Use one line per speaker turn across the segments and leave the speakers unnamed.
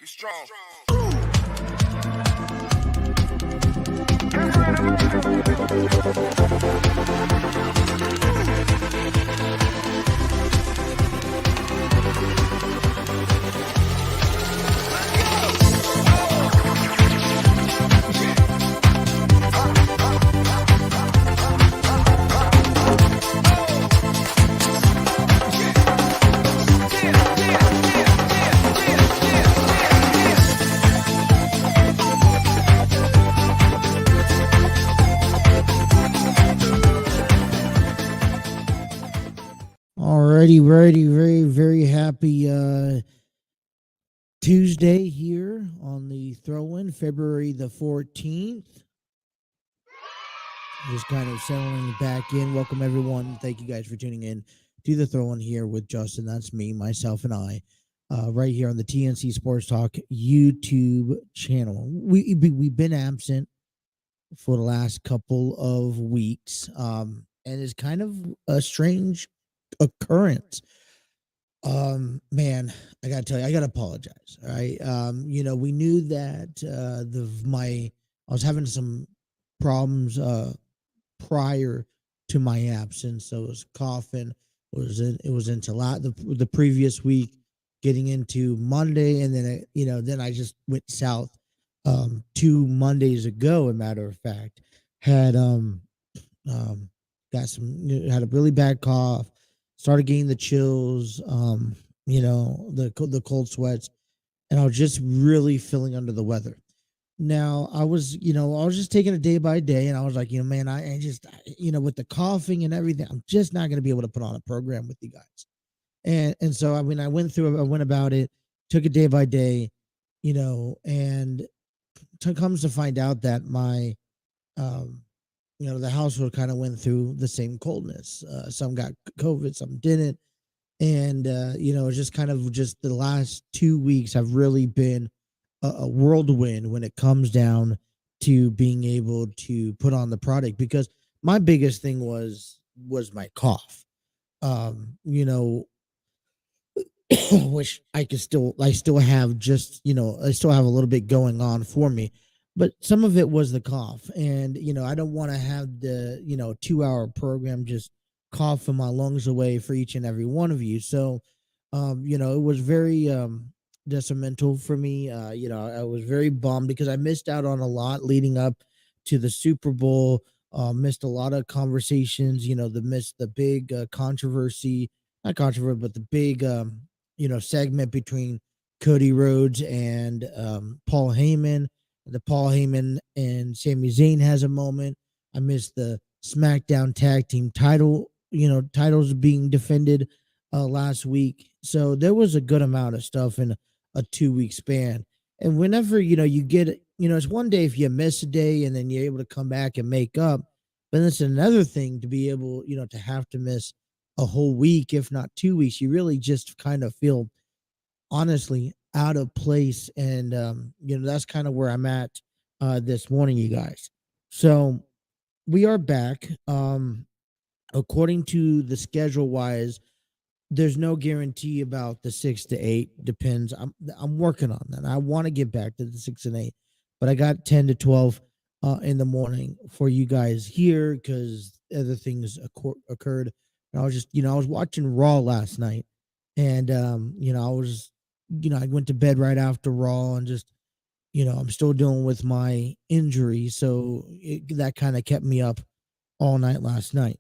Be strong.
Alrighty, very happy Tuesday here on the throw-in, February the 14th. Just kind of settling back in. Welcome everyone. Thank you guys for tuning in to the throw-in here with Justin. That's me, myself, and I, right here on the TNC Sports Talk YouTube channel. We've been absent for the last couple of weeks, and it's kind of a strange occurrence. Man, I gotta tell you, I gotta apologize. All right. We knew that I was having some problems prior to my absence. So it was coughing. It was into the previous week, getting into Monday, and then I just went south 2 Mondays ago. A matter of fact, had had a really bad cough. Started getting the chills, the cold sweats, and I was just really feeling under the weather. Now I was just taking it day by day, and I was like, man, I just, with the coughing and everything, I'm just not going to be able to put on a program with you guys. And so I went about it, took it day by day, and comes to find out that my, the household kind of went through the same coldness. Some got COVID, some didn't. And, just the last 2 weeks have really been a whirlwind when it comes down to being able to put on the product, because my biggest thing was my cough, which I still have just, I still have a little bit going on for me. But some of it was the cough, and I don't want to have the 2-hour program just coughing my lungs away for each and every one of you. So, it was very detrimental for me. I was very bummed because I missed out on a lot leading up to the Super Bowl. Missed a lot of conversations. Missed the big controversy, not controversy, but the big segment between Cody Rhodes and Paul Heyman. The Paul Heyman and Sami Zayn has a moment. I missed the SmackDown Tag Team titles being defended last week. So there was a good amount of stuff in a 2-week span. And whenever, you get, it's one day if you miss a day and then you're able to come back and make up. But it's another thing to be able, to have to miss a whole week, if not 2 weeks. You really just kind of feel, honestly, out of place. And that's kind of where I'm at this morning, you guys. So we are back. According to the schedule wise, there's no guarantee about the 6 to 8. Depends. I'm working on that. I want to get back to the 6 and 8, but I got 10 to 12 in the morning for you guys here because other things occurred. And I was just, I was watching Raw last night, and I was, I went to bed right after Raw, and just, I'm still dealing with my injury. So that kind of kept me up all night last night.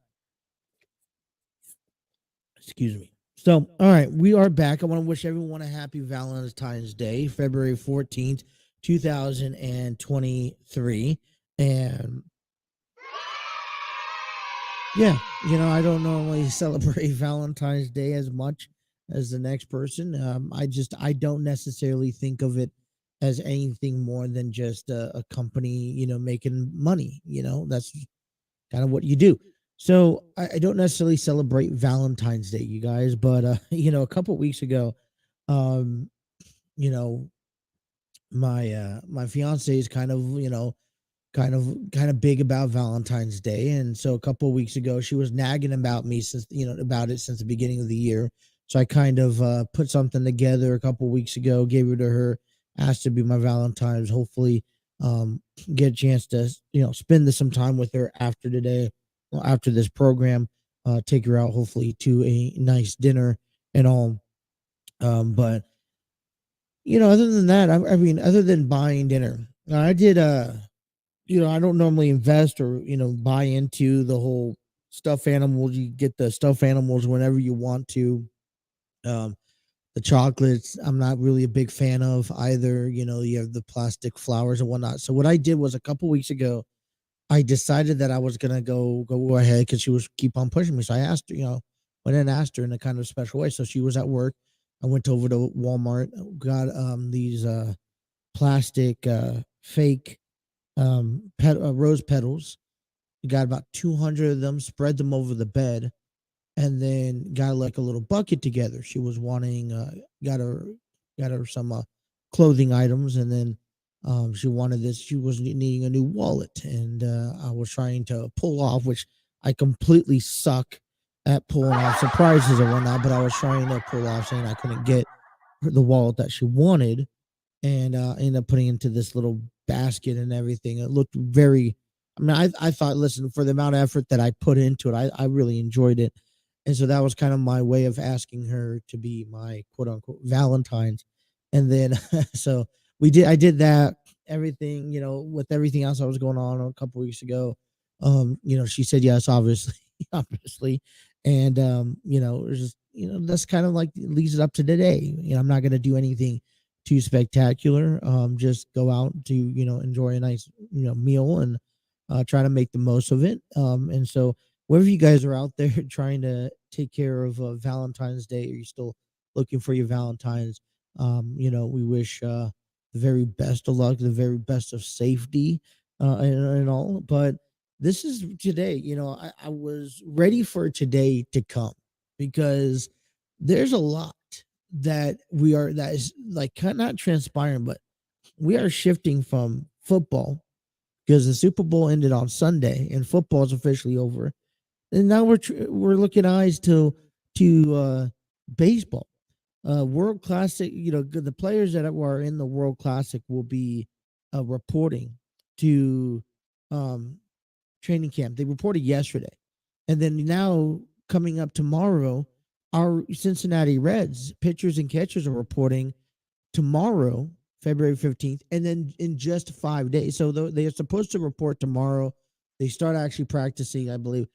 Excuse me. So, all right, we are back. I want to wish everyone a happy Valentine's Day, February 14th, 2023. And yeah, I don't normally celebrate Valentine's Day as much as the next person. I don't necessarily think of it as anything more than just a company, making money. That's kind of what you do. So I don't necessarily celebrate Valentine's Day, you guys, but a couple weeks ago, my fiance is kind of big about Valentine's Day, and so a couple of weeks ago, she was nagging about me about it since the beginning of the year. So I kind of put something together a couple of weeks ago, gave it to her, asked to be my Valentine's. Hopefully, um, get a chance to spend some time with her after today, well, after this program. Take her out hopefully to a nice dinner and all. But other than that, I mean, other than buying dinner, I did. I don't normally invest or buy into the whole stuffed animals. You get the stuffed animals whenever you want to. Um, the chocolates, I'm not really a big fan of either. You have the plastic flowers and whatnot. So what I did was a couple weeks ago, I decided that I was gonna go ahead because she was keep on pushing me. So I asked her, went and asked her in a kind of special way. So she was at work. I went over to Walmart, got these plastic fake rose petals. We got about 200 of them, spread them over the bed, and then got like a little bucket together. She was wanting got her some clothing items, and then she wanted this. She was needing a new wallet, and I was trying to pull off, which I completely suck at pulling off surprises and whatnot. But I was trying to pull off, saying I couldn't get the wallet that she wanted, and ended up putting into this little basket and everything. It looked very. I mean, I thought, listen, for the amount of effort that I put into it, I really enjoyed it, and so that was kind of my way of asking her to be my quote unquote Valentine's, and then so I did that. Everything, with everything else that was going on a couple weeks ago, she said yes, obviously, obviously, and it was just that's kind of like leads it up to today. I'm not gonna do anything too spectacular. Just go out to enjoy a nice meal and try to make the most of it. And so wherever you guys are out there trying to take care of Valentine's Day, or you're still looking for your Valentine's, we wish the very best of luck, the very best of safety, and all. But this is today. I was ready for today to come because there's a lot that is like not transpiring, but we are shifting from football because the Super Bowl ended on Sunday and football is officially over, and now we're looking eyes to baseball. World Classic, the players that are in the World Classic will be reporting to um, training camp. They reported yesterday, and then now coming up tomorrow, our Cincinnati Reds pitchers and catchers are reporting tomorrow, February 15th, and then in just 5 days. So they are supposed to report tomorrow. They start actually practicing, I believe,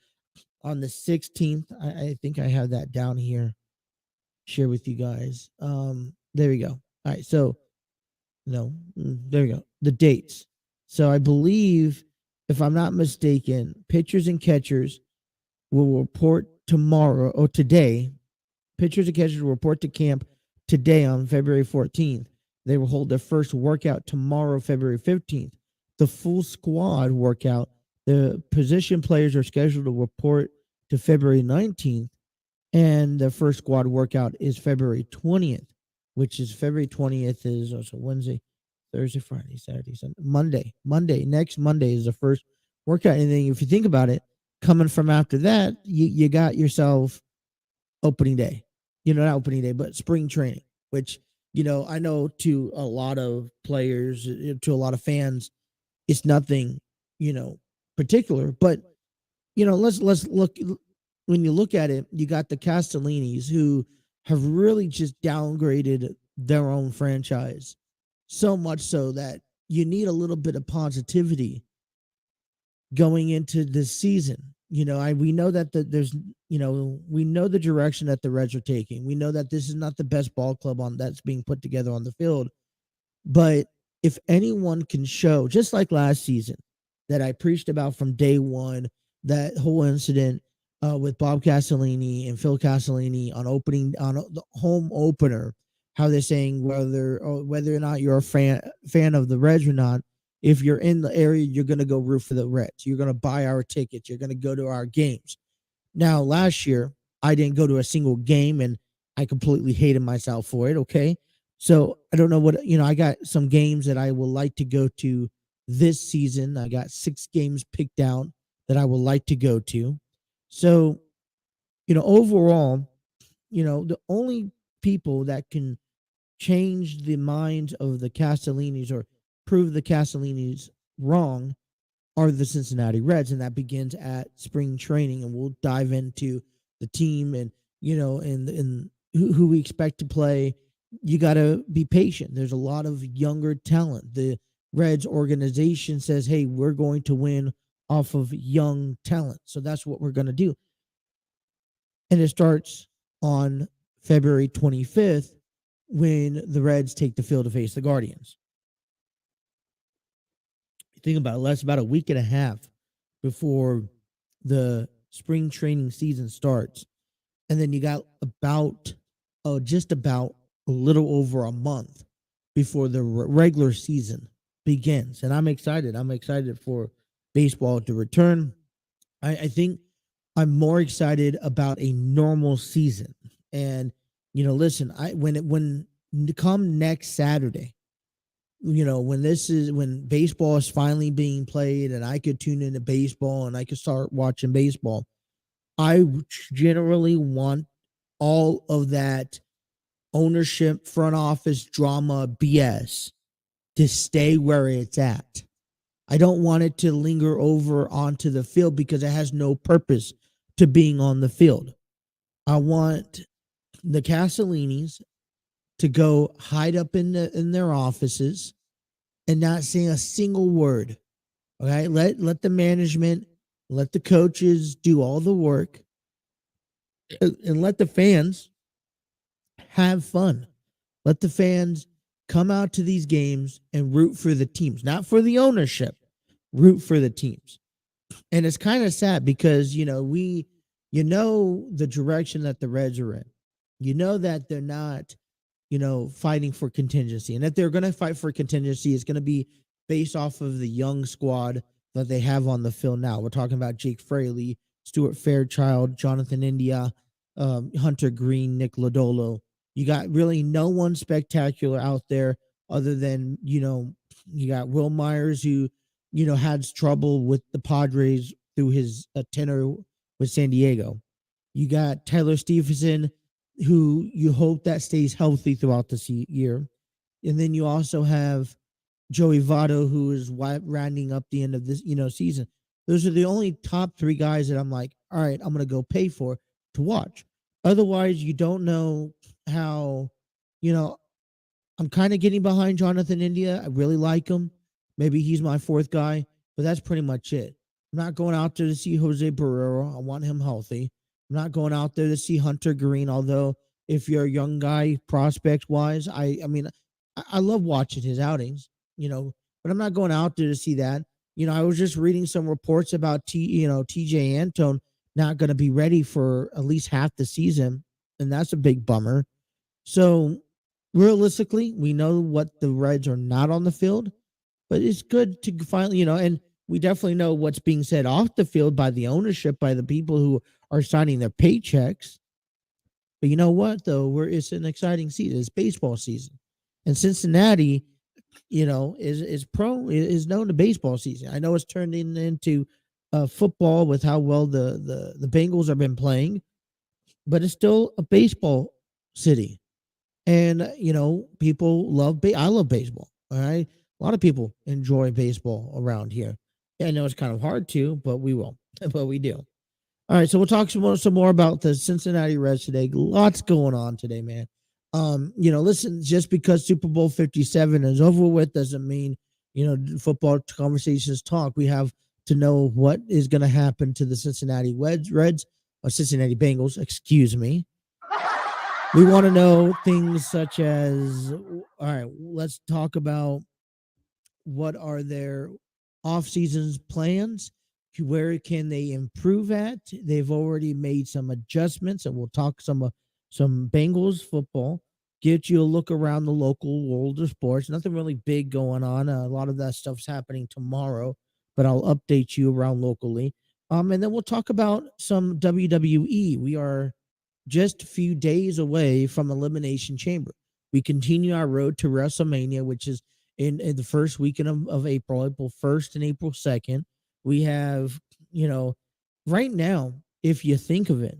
on the 16th. I think I have that down here, share with you guys. There we go. All right, so no, there we go. The dates. So I believe, if I'm not mistaken, pitchers and catchers will report tomorrow or today. Pitchers and catchers will report to camp today on February 14th. They will hold their first workout tomorrow, February 15th. The full squad workout, the position players are scheduled to report to February 19th, and the first squad workout is February 20th, which is February 20th is also Wednesday, Thursday, Friday, Saturday, Sunday, Monday. Next Monday is the first workout. And then if you think about it, coming from after that, you got yourself opening day. Not opening day, but spring training, which, I know to a lot of players, to a lot of fans, it's nothing, particular. But, let's look. When you look at it, you got the Castellinis who have really just downgraded their own franchise so much so that you need a little bit of positivity going into this season. We know that there's, we know the direction that the Reds are taking. We know that this is not the best ball club on that's being put together on the field. But if anyone can show, just like last season, that I preached about from day one, that whole incident with Bob Castellini and Phil Castellini on the home opener, how they're saying whether or not you're a fan of the Reds or not, if you're in the area, you're going to go root for the Reds. You're going to buy our tickets. You're going to go to our games. Now, last year, I didn't go to a single game, and I completely hated myself for it. Okay. So I don't know what, I got some games that I would like to go to this season. I got 6 games picked out that I would like to go to. So, overall, the only people that can change the minds of the Castellinis or prove the Castellinis wrong are the Cincinnati Reds, and that begins at spring training. And we'll dive into the team and and who we expect to play. You got to be patient. There's a lot of younger talent. The Reds organization says, "Hey, we're going to win off of young talent," so that's what we're going to do. And it starts on February 25th when the Reds take the field to face the Guardians. Think about it, that's about a week and a half before the spring training season starts. And then you got just about a little over a month before the regular season begins. And I'm excited. I'm excited for baseball to return. I think I'm more excited about a normal season. And, listen, when come next Saturday, when baseball is finally being played and I could tune into baseball and I could start watching baseball, I generally want all of that ownership, front office drama, BS to stay where it's at. I don't want it to linger over onto the field because it has no purpose to being on the field. I want the Castellinis to go hide up in their offices and not say a single word. Okay, let the management, let the coaches do all the work, and let the fans have fun. Let the fans come out to these games and root for the teams, not for the ownership. Root for the teams. And it's kind of sad because the direction that the Reds are in. You know that they're not fighting for contingency. And if they're going to fight for contingency, it's going to be based off of the young squad that they have on the field now. We're talking about Jake Fraley, Stuart Fairchild, Jonathan India, Hunter Green, Nick Lodolo. You got really no one spectacular out there other than, you got Will Myers, who, had trouble with the Padres through his tenure with San Diego. You got Tyler Stevenson, who you hope that stays healthy throughout the year. And then you also have Joey Votto, who is rounding up the end of this, season. Those are the only top three guys that I'm like, all right, I'm going to go pay for to watch. Otherwise, you don't know how, I'm kind of getting behind Jonathan India. I really like him. Maybe he's my fourth guy, but that's pretty much it. I'm not going out there to see Jose Barrero. I want him healthy. I'm not going out there to see Hunter Green, although if you're a young guy, prospect-wise, I love watching his outings, but I'm not going out there to see that. I was just reading some reports about TJ Antone not going to be ready for at least half the season, and that's a big bummer. So realistically, we know what the Reds are not on the field, but it's good to finally, and we definitely know what's being said off the field by the ownership, by the people who are signing their paychecks. But you know what, though? It's an exciting season. It's baseball season. And Cincinnati, is known to baseball season. I know it's turned into football with how well the Bengals have been playing, but it's still a baseball city. And, people I love baseball. All right. A lot of people enjoy baseball around here. I know it's kind of hard to, but we will. But we do. All right. So we'll talk some more about the Cincinnati Reds today. Lots going on today, man. Listen, just because Super Bowl 57 is over with doesn't mean, football conversations talk. We have to know what is going to happen to the Cincinnati Reds or Cincinnati Bengals, excuse me. We want to know things such as, all right, let's talk about what are their off-season plans, where can they improve at. They've already made some adjustments, and we'll talk some Bengals football, get you a look around the local world of sports. Nothing really big going on. A lot of that stuff's happening tomorrow, but I'll update you around locally. And then we'll talk about some WWE. We are just a few days away from Elimination Chamber. We continue our road to WrestleMania, which is in the first weekend of April 1st and April 2nd. We have, right now, if you think of it,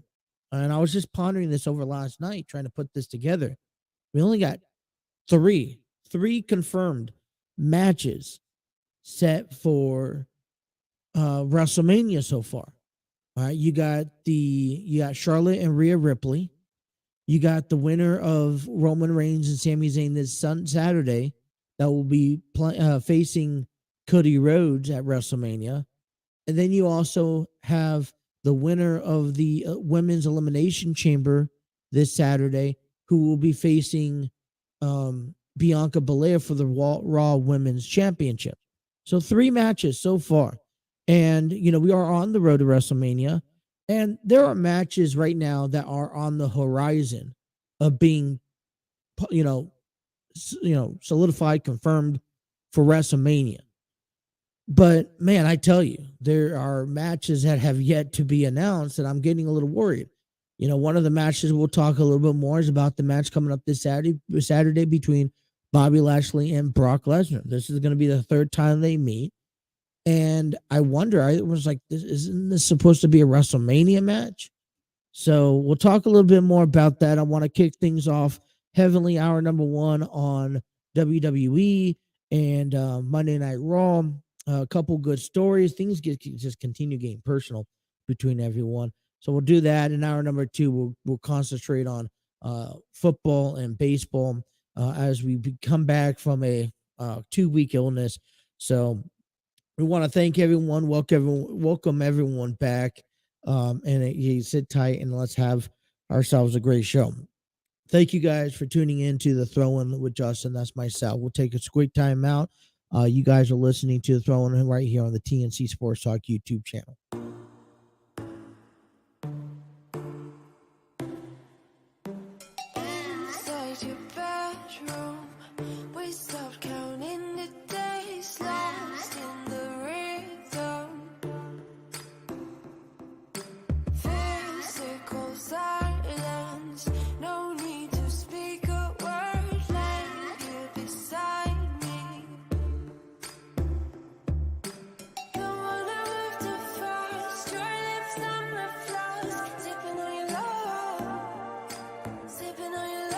and I was just pondering this over last night, trying to put this together, we only got three confirmed matches set for WrestleMania so far. All right, you got Charlotte and Rhea Ripley. You got the winner of Roman Reigns and Sami Zayn this Saturday that will be facing Cody Rhodes at WrestleMania. And then you also have the winner of the Women's Elimination Chamber this Saturday, who will be facing Bianca Belair for the Raw Women's Championship. So 3 matches so far. And, we are on the road to WrestleMania. And there are matches right now that are on the horizon of being, solidified, confirmed for WrestleMania. But man, I tell you, there are matches that have yet to be announced, and I'm getting a little worried. One of the matches we'll talk a little bit more is about the match coming up this Saturday between Bobby Lashley and Brock Lesnar. This is going to be the 3rd time they meet. And I wonder, I was like, isn't this supposed to be a WrestleMania match? So we'll talk a little bit more about that. I want to kick things off heavily hour number 1 on WWE and Monday Night Raw. A couple good stories. Things just continue getting personal between everyone. So we'll do that. In hour number 2, we'll concentrate on football and baseball as we come back from a 2-week illness. So we want to thank everyone, welcome everyone back, and you sit tight and let's have ourselves a great show. Thank you guys for tuning in to the Throw-In with Justin. That's myself. We'll take a quick time out. You guys are listening to the Throw-In right here on the TNC Sports Talk YouTube channel.
Inside your bedroom, we stopped counting the days, lost in the rhythm. Physical silence, no need to speak a word, laying here beside me. Don't wanna move too fast, your lips on my flask, sipping on your love, sipping on your love.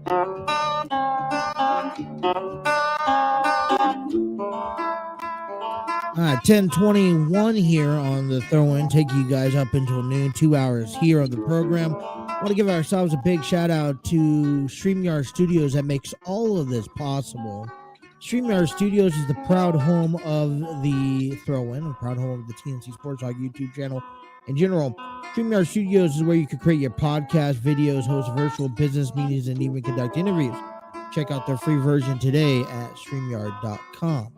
All right, 10:21 here on the throw-in, take you guys up until noon, 2 hours here of the program. I want to give ourselves a big shout out to StreamYard Studios that makes all of this possible. StreamYard Studios is the proud home of the throw-in, and proud home of the TNC Sports Talk YouTube channel in general. StreamYard Studios is where you can create your podcast, videos, host virtual business meetings, and even conduct interviews. Check out their free version today at StreamYard.com.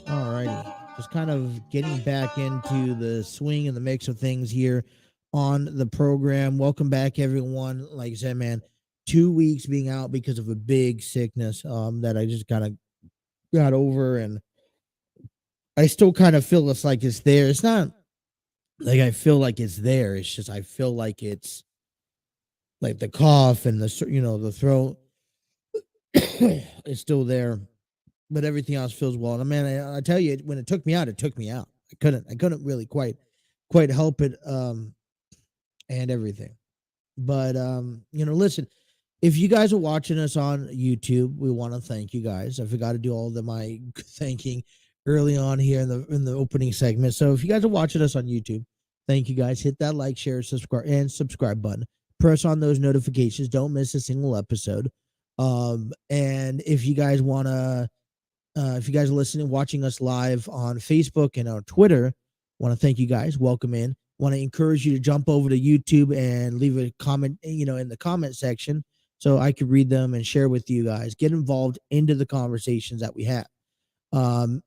Alrighty, just kind of getting back into the swing and the mix of things here on the program. Welcome back, everyone. Like I said, man, 2 weeks being out because of a big sickness that I just kind of got over, and I still kind of feel it's like it's there. It's not like I feel like it's there. It's just I feel like it's like the cough and the throat is still there, but everything else feels well. And man, I tell you, when it took me out, it took me out. I couldn't really quite help it, and everything. But listen, if you guys are watching us on YouTube, we want to thank you guys. I forgot to do all of my thanking early on here in the opening segment. So if you guys are watching us on YouTube, thank you guys. Hit that like, share, subscribe button. Press on those notifications. Don't miss a single episode. And if you guys if you guys are listening, watching us live on Facebook and on Twitter, want to thank you guys. Welcome in. Want to encourage you to jump over to YouTube and leave a comment, in the comment section so I could read them and share with you guys. Get involved into the conversations that we have.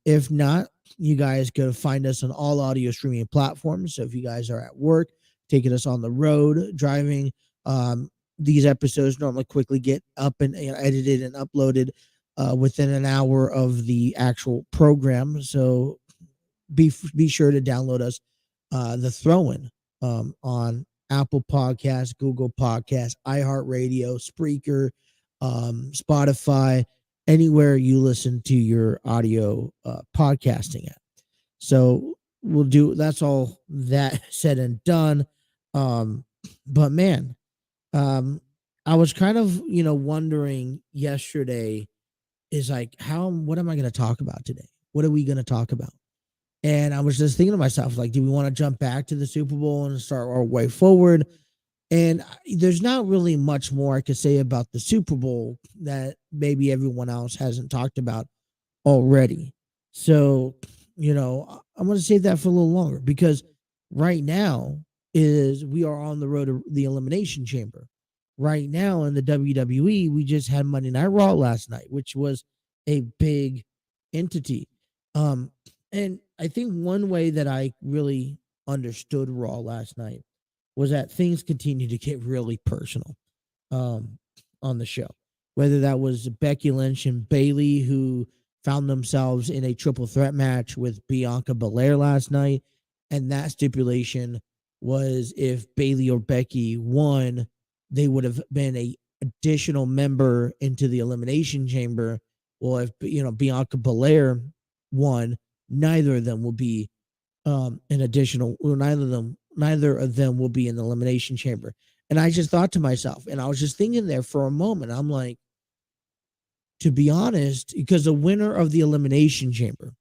If not, you guys go find us on all audio streaming platforms. So if you guys are at work, taking us on the road, driving, these episodes normally quickly get up and edited and uploaded within an hour of the actual program. So be sure to download us, the throw-in, on Apple Podcasts, Google Podcasts, iHeartRadio, Spreaker, Spotify, anywhere you listen to your audio podcasting at. So that's all that said and done. But man, I was kind of, wondering yesterday is like, what am I going to talk about today? What are we going to talk about? And I was just thinking to myself, like, do we want to jump back to the Super Bowl and start our way forward? And there's not really much more I could say about the Super Bowl that maybe everyone else hasn't talked about already. So, I'm going to save that for a little longer because right now we are on the road to the Elimination Chamber. Right now in the WWE, we just had Monday Night Raw last night, which was a big entity. And I think one way that I really understood Raw last night was that things continue to get really personal on the show. Whether that was Becky Lynch and Bayley, who found themselves in a triple threat match with Bianca Belair last night, and that stipulation was if Bayley or Becky won, they would have been a additional member into the Elimination Chamber. Well, if Bianca Belair won, neither of them will be an additional. Or neither of them will be in the Elimination Chamber. And I just thought to myself, and I was just thinking there for a moment, I'm like, to be honest, because the winner of the Elimination Chamber,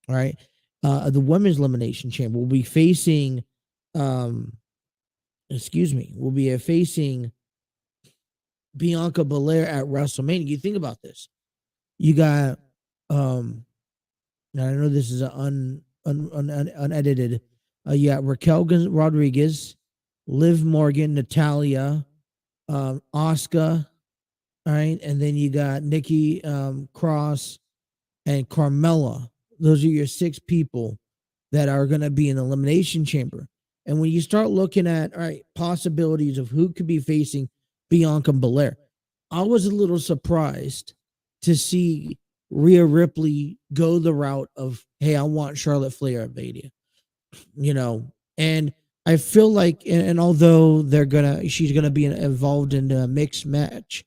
all right, the women's Elimination Chamber will be facing, will be facing Bianca Belair at WrestleMania. You think about this. You got, now I know this is unedited. You got Raquel Rodriguez, Liv Morgan, Natalia, Asuka, all right, and then you got Nikki Cross and Carmella. Those are your 6 people that are going to be in the Elimination Chamber. And when you start looking at, all right, possibilities of who could be facing Bianca Belair, I was a little surprised to see Rhea Ripley go the route of, hey, I want Charlotte Flair at Mania, and I feel like, and although she's gonna be involved in a mixed match,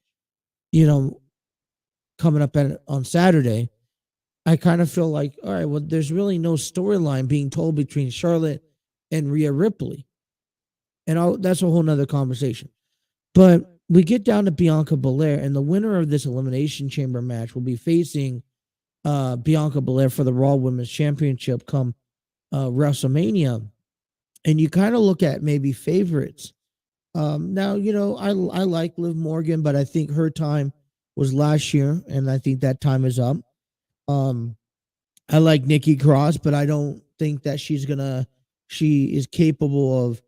coming up on Saturday, I kind of feel like, all right, well, there's really no storyline being told between Charlotte and Rhea Ripley. and that's a whole nother conversation. But we get down to Bianca Belair, and the winner of this Elimination Chamber match will be facing Bianca Belair for the Raw Women's Championship come WrestleMania. And you kind of look at maybe favorites. Now, I like Liv Morgan, but I think her time was last year, and I think that time is up. Um, I like Nikki Cross, but I don't think that she is capable of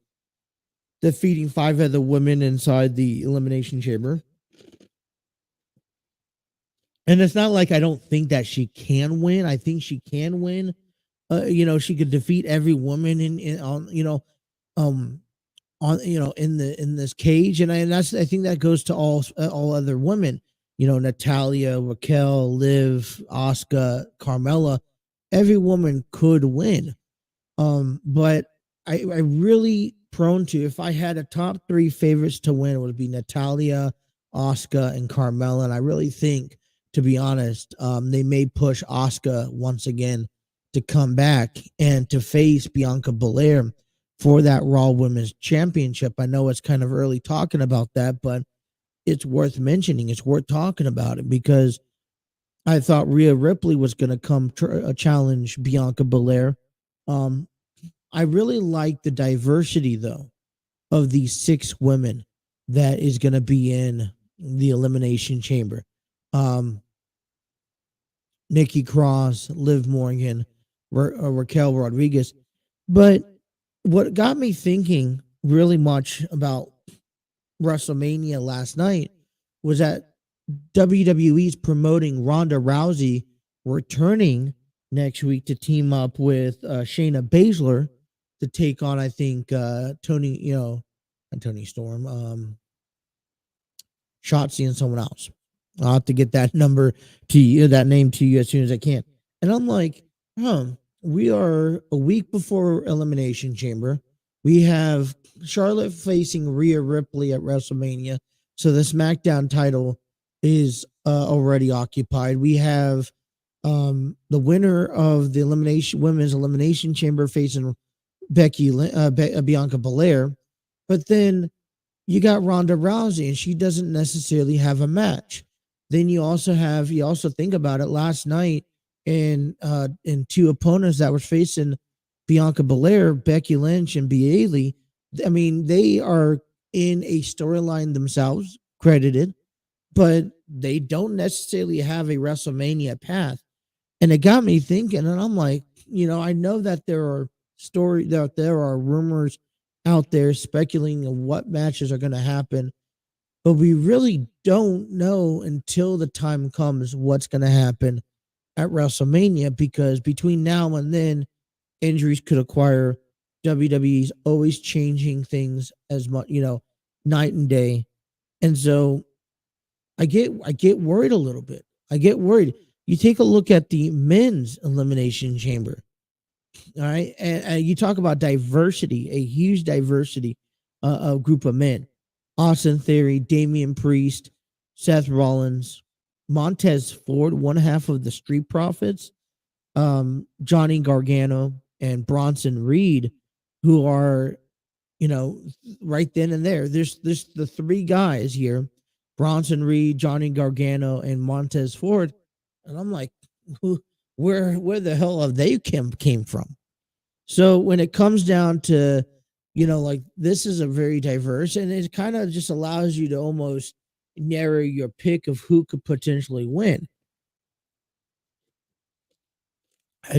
defeating 5 other women inside the Elimination Chamber. And it's not like I don't think that she can win. I think she can win. She could defeat every woman in on um in this cage, and I think that goes to all other women. Natalia, Raquel, Liv, Asuka, Carmella. Every woman could win. But I really prone to, if I had a top 3 favorites to win, it would be Natalia, Asuka, and Carmella. And I really think, to be honest, they may push Asuka once again to come back and to face Bianca Belair for that Raw Women's Championship. I know it's kind of early talking about that, but it's worth mentioning. It's worth talking about it because I thought Rhea Ripley was going to come challenge Bianca Belair. I really like the diversity, though, of these 6 women that is going to be in the Elimination Chamber. Nikki Cross, Liv Morgan, Raquel Rodriguez. But what got me thinking really much about WrestleMania last night was that WWE's promoting Ronda Rousey returning next week to team up with Shayna Baszler to take on, I think, Tony, not Tony Storm, Shotzi and someone else. I'll have to get that name to you as soon as I can. And I'm like, we are a week before Elimination Chamber. We have Charlotte facing Rhea Ripley at WrestleMania. So the SmackDown title is already occupied. We have the winner of the Women's Elimination Chamber facing Bianca Belair. But then you got Ronda Rousey, and she doesn't necessarily have a match. Then you also think about it last night in 2 opponents that were facing Bianca Belair, Becky Lynch, and Bayley. I mean, they are in a storyline themselves, credited, but they don't necessarily have a WrestleMania path. And it got me thinking, and I'm like, I know that there are rumors out there speculating on what matches are going to happen, but we really don't know until the time comes what's going to happen at WrestleMania, because between now and then, injuries could acquire. WWE's always changing things as much, night and day. And so I get worried a little bit. I get worried. You take a look at the men's Elimination Chamber. All right. And you talk about diversity, a huge diversity of group of men. Austin Theory, Damian Priest, Seth Rollins, Montez Ford, one half of the Street Profits, Johnny Gargano, and Bronson Reed, who are, right then and there. There's the 3 guys here, Bronson Reed, Johnny Gargano, and Montez Ford. And I'm like, where the hell have they came from? So when it comes down to, this is a very diverse, and it kind of just allows you to almost narrow your pick of who could potentially win.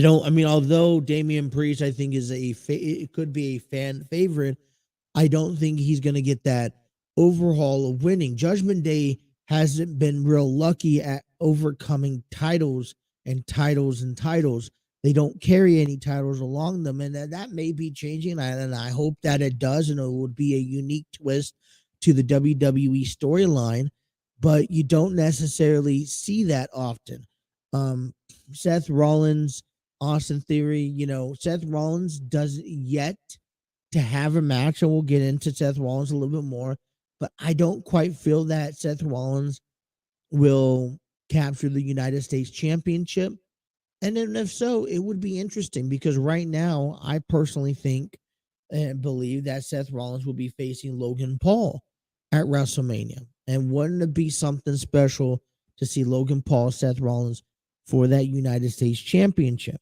Although Damian Priest, I think, is it could be a fan favorite, I don't think he's going to get that overhaul of winning. Judgment Day hasn't been real lucky at overcoming titles and titles and titles. They don't carry any titles along them, and that may be changing, and I hope that it does, and it would be a unique twist to the WWE storyline, but you don't necessarily see that often. Seth Rollins, Austin Theory, Seth Rollins doesn't yet to have a match, and we'll get into Seth Rollins a little bit more, but I don't quite feel that Seth Rollins will capture the United States Championship. And then if so, it would be interesting, because right now, I personally think and believe that Seth Rollins will be facing Logan Paul at WrestleMania. And wouldn't it be something special to see Logan Paul, Seth Rollins for that United States Championship?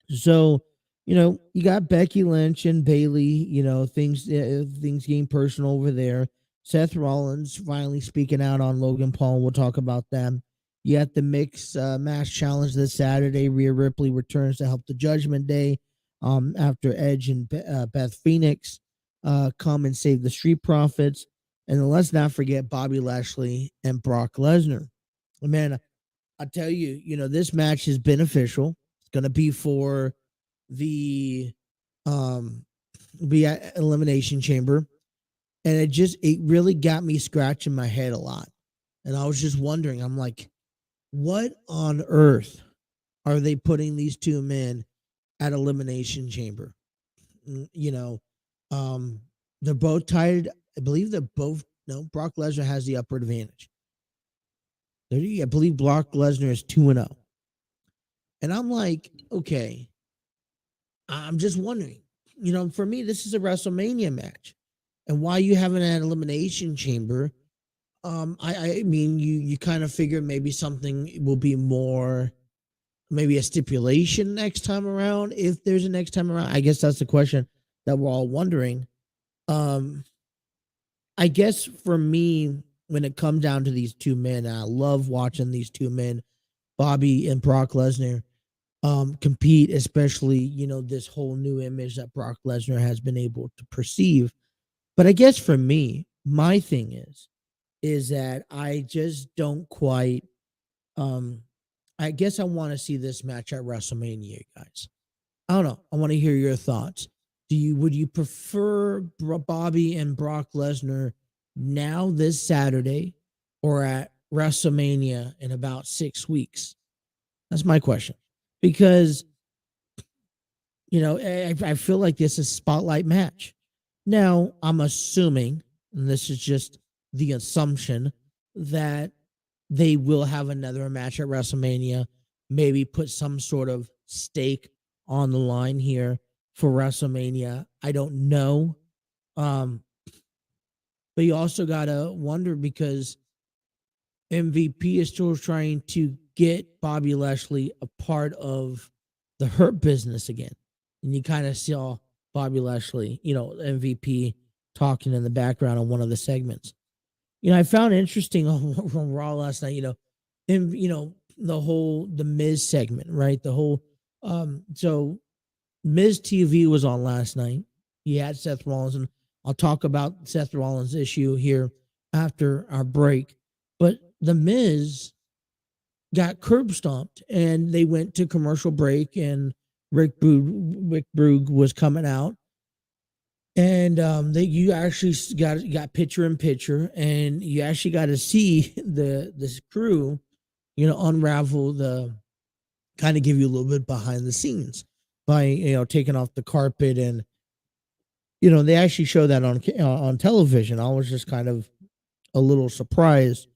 So, you got Becky Lynch and Bailey, things getting personal over there. Seth Rollins finally speaking out on Logan Paul. We'll talk about them. You got the mix match challenge this Saturday. Rhea Ripley returns to help the Judgment Day after Edge and Beth Phoenix come and save the Street Profits. And then let's not forget Bobby Lashley and Brock Lesnar. Man, I tell you, this match is beneficial. It's going to be for the Elimination Chamber. And it really got me scratching my head a lot. And I was just wondering, I'm like, what on earth are they putting these two men at Elimination Chamber? They're both tied. I believe Brock Lesnar has the upper advantage. I believe Brock Lesnar is 2-0. And I'm like, okay, I'm just wondering, for me, this is a WrestleMania match. And why you having an Elimination Chamber? I mean, you kind of figure maybe something will be more, maybe a stipulation next time around. If there's a next time around, I guess that's the question that we're all wondering. I guess for me, when it comes down to these two men, I love watching these two men, Bobby and Brock Lesnar, compete, especially, this whole new image that Brock Lesnar has been able to perceive. But I guess for me, my thing is that I just don't quite, I guess I want to see this match at WrestleMania, guys. I don't know. I want to hear your thoughts. Would you prefer Bobby and Brock Lesnar now this Saturday or at WrestleMania in about 6 weeks? That's my question. Because, I feel like this is a spotlight match. Now, I'm assuming, and this is just the assumption, that they will have another match at WrestleMania, maybe put some sort of stake on the line here for WrestleMania. I don't know. But you also got to wonder, because MVP is still trying to get Bobby Lashley a part of the Hurt Business again. And you kind of saw Bobby Lashley, MVP, talking in the background on one of the segments. I found interesting on Raw last night, the Miz segment, right? The whole, so Miz TV was on last night. He had Seth Rollins, and I'll talk about Seth Rollins' issue here after our break. But the Miz got curb stomped, and they went to commercial break, and Rick Boog was coming out. And you actually got picture in picture, and you actually got to see this crew, unravel kind of give you a little bit behind the scenes by taking off the carpet, and they actually show that on television. I was just kind of a little surprised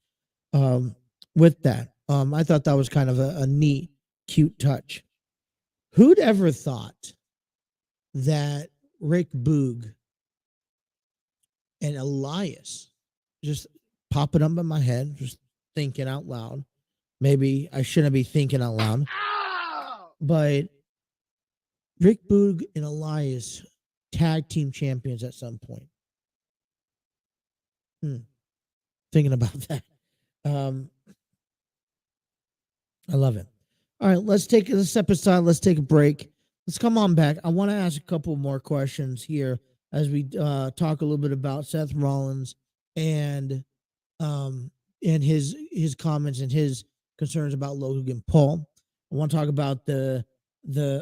with that. I thought that was kind of a neat, cute touch. Who'd ever thought that Rick Boog and Elias, just popping up in my head, just thinking out loud. Maybe I shouldn't be thinking out loud. But Rick Boog and Elias, tag team champions at some point. Thinking about that. I love it. All right, let's step aside. Let's take a break. Let's come on back. I want to ask a couple more questions here as we talk a little bit about Seth Rollins and his comments and his concerns about Logan Paul. I want to talk about the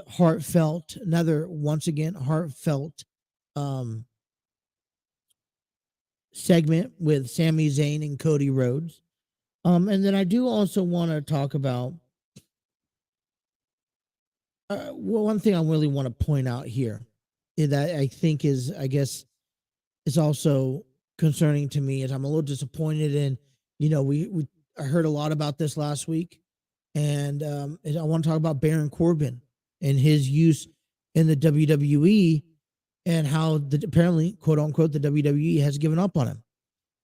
heartfelt segment with Sami Zayn and Cody Rhodes. And then I do also want to talk about one thing I really want to point out here that I think is also concerning to me is I'm a little disappointed in, I heard a lot about this last week, and I want to talk about Baron Corbin and his use in the WWE and how apparently, quote unquote, the WWE has given up on him.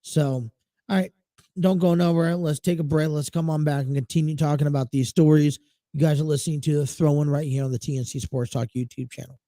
So, all right, don't go nowhere. Let's take a break. Let's come on back and continue talking about these stories. You guys are listening to the Throw In right here on the TNC Sports Talk YouTube channel.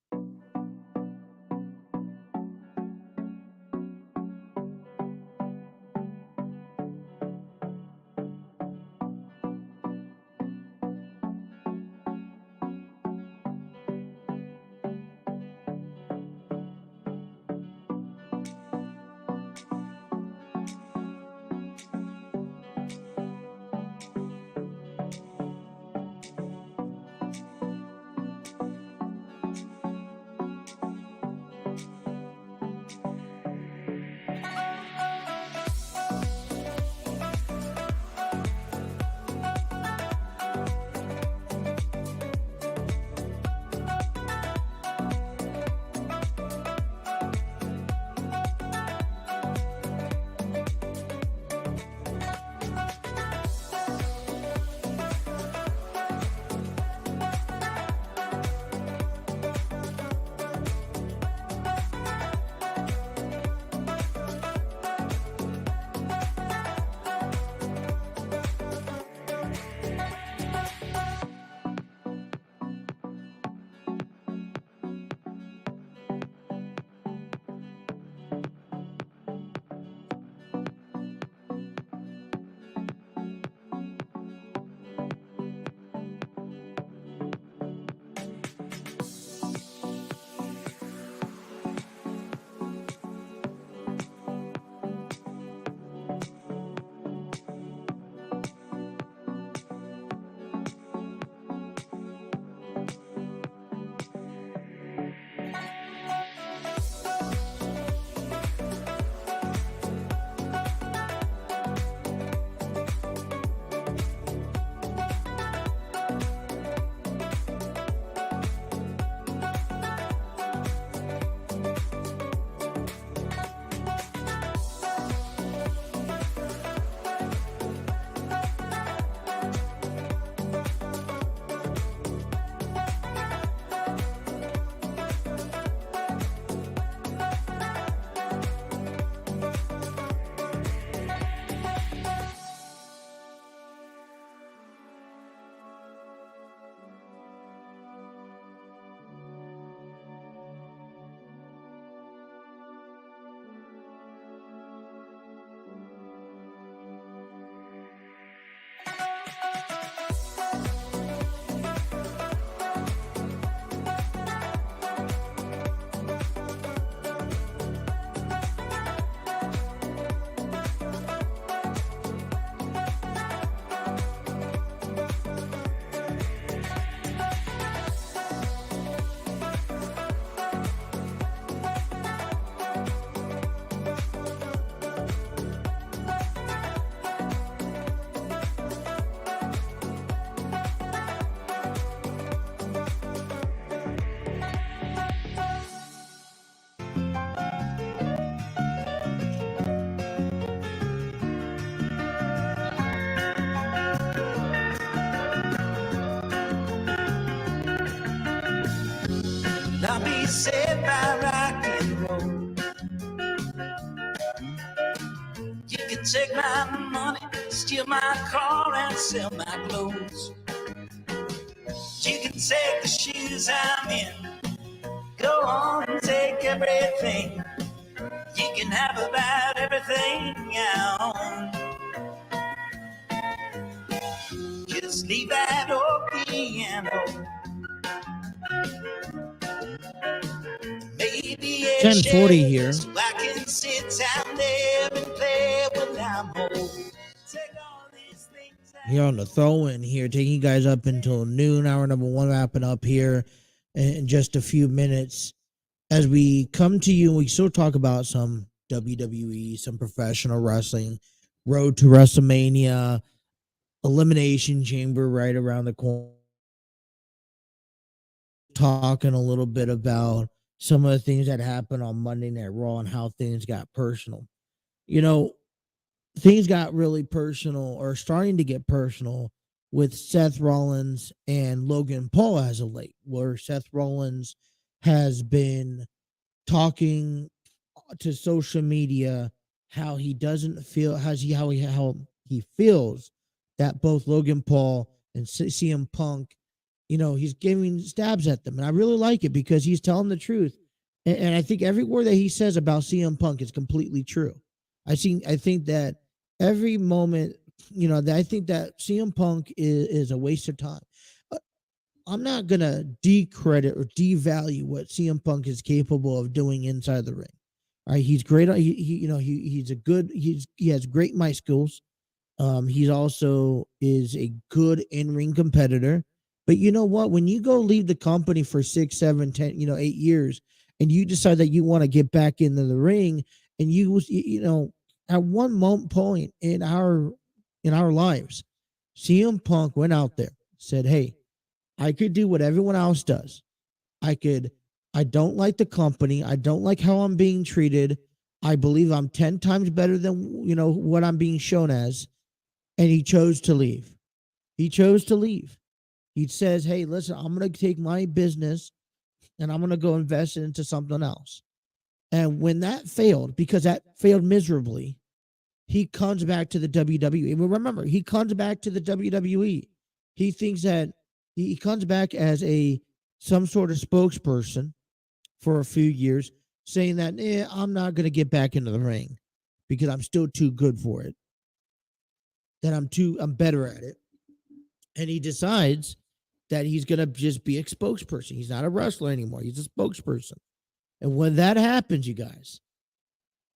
I'll be saved by rock and roll. You can take my money, steal my car, and sell my clothes. You can take the shoes I'm in, go on and take everything. You can have about everything I own. Just leave that old piano. Maybe
10:40 here.
So I can sit down there and play when I'm home.
Here on the Throw In here, taking you guys up until noon, hour number 1, wrapping up here in just a few minutes. As we come to you, we still talk about some WWE, some professional wrestling, road to WrestleMania, Elimination Chamber right around the corner. Talking a little bit about some of the things that happened on Monday Night Raw and how things got personal. You know, things got really personal, or starting to get personal, with Seth Rollins and Logan Paul as of late, where Seth Rollins has been talking to social media how he doesn't feel how he feels that both Logan Paul and CM Punk, he's giving stabs at them, and I really like it because he's telling the truth, and I think every word that he says about CM Punk is completely true. I think that every moment, I think that CM Punk is a waste of time. I'm not gonna decredit or devalue what CM Punk is capable of doing inside the ring. All right, he's great. He has great mic skills. He's also is a good in-ring competitor. But you know what? When you go leave the company for 6, 7, 10, 8 years, and you decide that you want to get back into the ring, and at one point in our lives, CM Punk went out there, said, "Hey, I could do what everyone else does. I don't like the company. I don't like how I'm being treated. I believe I'm 10 times better than, what I'm being shown as." And he chose to leave. He chose to leave. He says, "Hey, listen, I'm going to take my business and I'm going to go invest it into something else." And when that failed, because that failed miserably, he comes back to the WWE. And remember, he comes back to the WWE. He thinks that he comes back as some sort of spokesperson for a few years, saying that I'm not going to get back into the ring because I'm still too good for it. That I'm better at it. And he decides that he's going to just be a spokesperson. He's not a wrestler anymore. He's a spokesperson. And when that happens, you guys,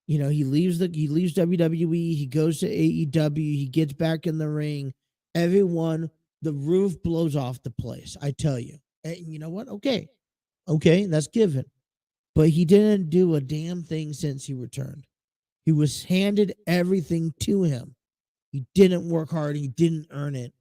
he leaves WWE, he goes to AEW, he gets back in the ring. Everyone, the roof blows off the place, I tell you. And you know what? Okay, that's given. But he didn't do a damn thing since he returned. He was handed everything to him. He didn't work hard. He didn't earn it.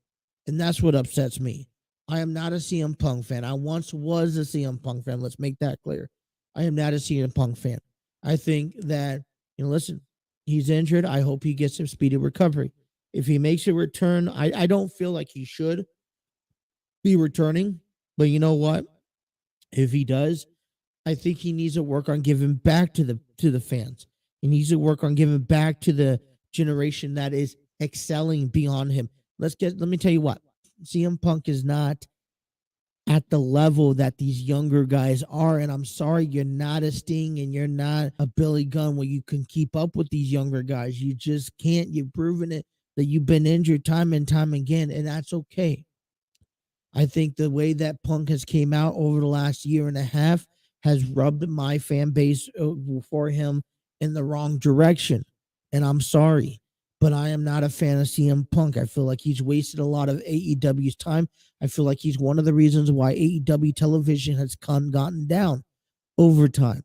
And that's what upsets me. I am not a CM Punk fan. I once was a CM Punk fan. Let's make that clear. I am not a CM Punk fan. I think that, listen, he's injured. I hope he gets a speedy recovery. If he makes a return, I don't feel like he should be returning. But you know what? If he does, I think he needs to work on giving back to the fans. He needs to work on giving back to the generation that is excelling beyond him. Let me tell you what. CM Punk is not at the level that these younger guys are. And I'm sorry, you're not a Sting and you're not a Billy Gunn where you can keep up with these younger guys. You just can't. You've proven it that you've been injured time and time again, and that's okay. I think the way that Punk has came out over the last year and a half has rubbed my fan base for him in the wrong direction. And I'm sorry, but I am not a fan of CM Punk. I feel like he's wasted a lot of AEW's time. I feel like he's one of the reasons why AEW television has gotten down over time.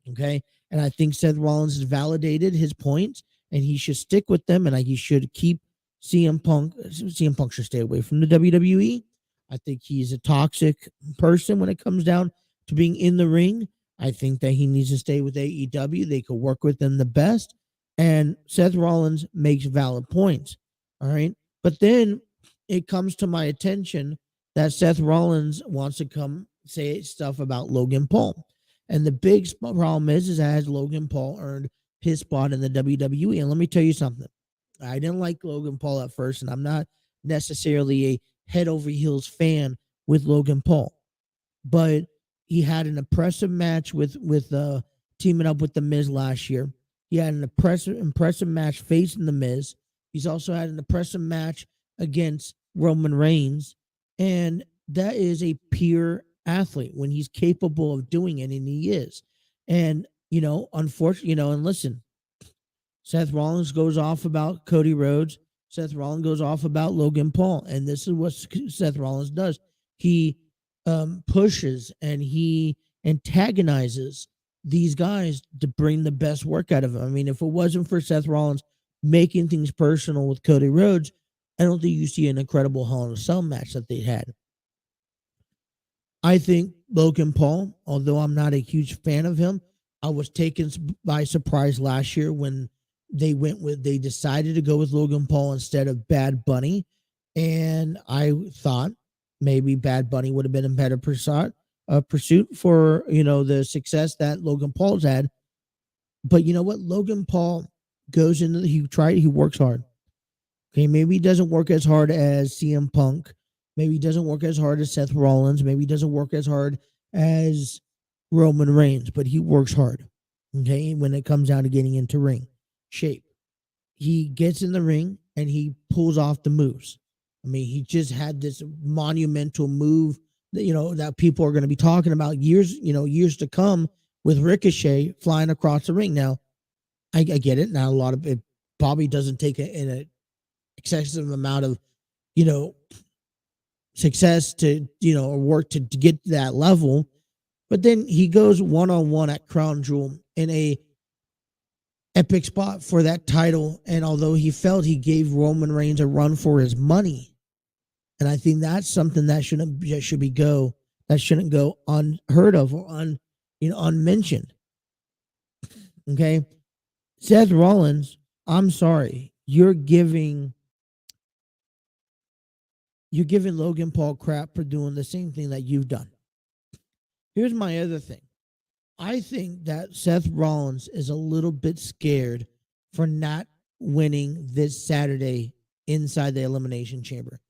Okay? And I think Seth Rollins has validated his points, and he should stick with them, and he should keep CM Punk. CM Punk should stay away from the WWE. I think he's a toxic person when it comes down to being in the ring. I think that he needs to stay with AEW. They could work with them the best. And Seth Rollins makes valid points. All right. But then it comes to my attention that Seth Rollins wants to come say stuff about Logan Paul. And the big problem is that has Logan Paul earned his spot in the WWE? And let me tell you something. I didn't like Logan Paul at first, and I'm not necessarily a head over heels fan with Logan Paul. But he had an impressive match with teaming up with The Miz last year. He had an impressive match facing The Miz. He's also had an impressive match against Roman Reigns. And that is a pure athlete when he's capable of doing it, and he is. And, unfortunately, and listen, Seth Rollins goes off about Cody Rhodes. Seth Rollins goes off about Logan Paul. And this is what Seth Rollins does. He pushes and he antagonizes these guys to bring the best work out of them. I mean, if it wasn't for Seth Rollins making things personal with Cody Rhodes, I don't think you see an incredible Hell in a Cell match that they had. I think Logan Paul, although I'm not a huge fan of him, I was taken by surprise last year when they decided to go with Logan Paul instead of Bad Bunny. And I thought maybe Bad Bunny would have been a better shot. pursuit for, the success that Logan Paul's had. But you know what? Logan Paul goes into he works hard. Okay, maybe he doesn't work as hard as CM Punk. Maybe he doesn't work as hard as Seth Rollins. Maybe he doesn't work as hard as Roman Reigns, but he works hard. Okay, when it comes down to getting into ring shape, he gets in the ring and he pulls off the moves. I mean, he just had this monumental move that that people are going to be talking about years to come, with Ricochet flying across the ring. Now, I get it. Now, a lot of it probably doesn't take an excessive amount of success to or work to get to that level, but then he goes one-on-one at Crown Jewel in a epic spot for that title. And although he felt he gave Roman Reigns a run for his money, and I think that's something that shouldn't go unheard of or unmentioned. Okay, Seth Rollins, I'm sorry, you're giving Logan Paul crap for doing the same thing that you've done. Here's my other thing. I think that Seth Rollins is a little bit scared for not winning this Saturday inside the Elimination Chamber.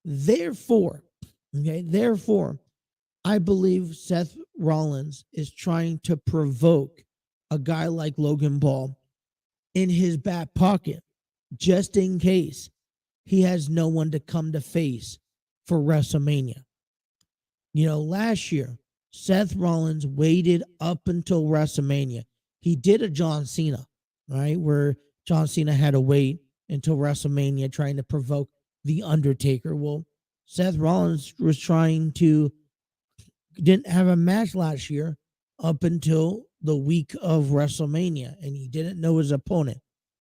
Therefore, I believe Seth Rollins is trying to provoke a guy like Logan Paul in his back pocket, just in case he has no one to come to face for WrestleMania. Last year, Seth Rollins waited up until WrestleMania. He did a John Cena, right? Where John Cena had to wait until WrestleMania trying to provoke The Undertaker. Well, Seth Rollins didn't have a match last year up until the week of WrestleMania, and he didn't know his opponent.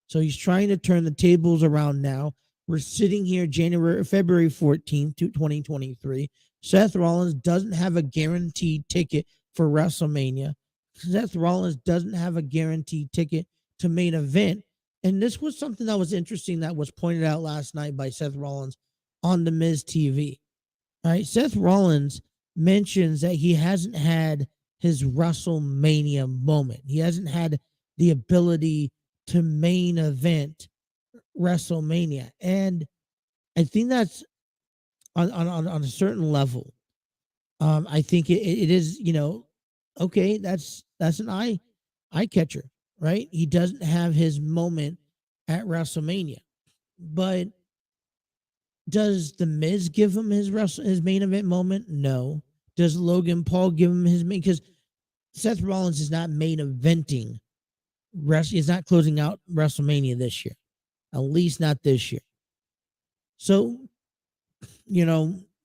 So he's trying to turn the tables around now. We're sitting here February 14th, 2023. Seth Rollins doesn't have a guaranteed ticket for WrestleMania. Seth Rollins doesn't have a guaranteed ticket to main event. And this was something that was interesting that was pointed out last night by Seth Rollins on The Miz TV. All right, Seth Rollins mentions that he hasn't had his WrestleMania moment. He hasn't had the ability to main event WrestleMania. And I think that's on a certain level. I think it is, okay, that's an eye catcher, right? He doesn't have his moment at WrestleMania. But does The Miz give him his main event moment? No. Does Logan Paul give him his main? Because Seth Rollins is not main eventing. He's not closing out WrestleMania this year. At least not this year. So,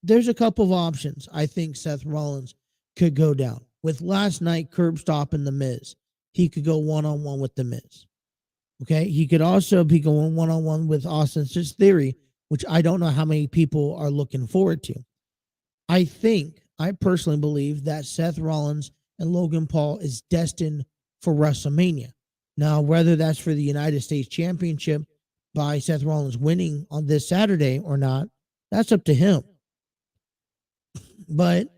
there's a couple of options I think Seth Rollins could go down. With last night curb stopping The Miz, he could go one-on-one with The Miz. Okay? He could also be going one-on-one with Austin's Theory, which I don't know how many people are looking forward to. I personally believe that Seth Rollins and Logan Paul is destined for WrestleMania. Now, whether that's for the United States Championship by Seth Rollins winning on this Saturday or not, that's up to him. But,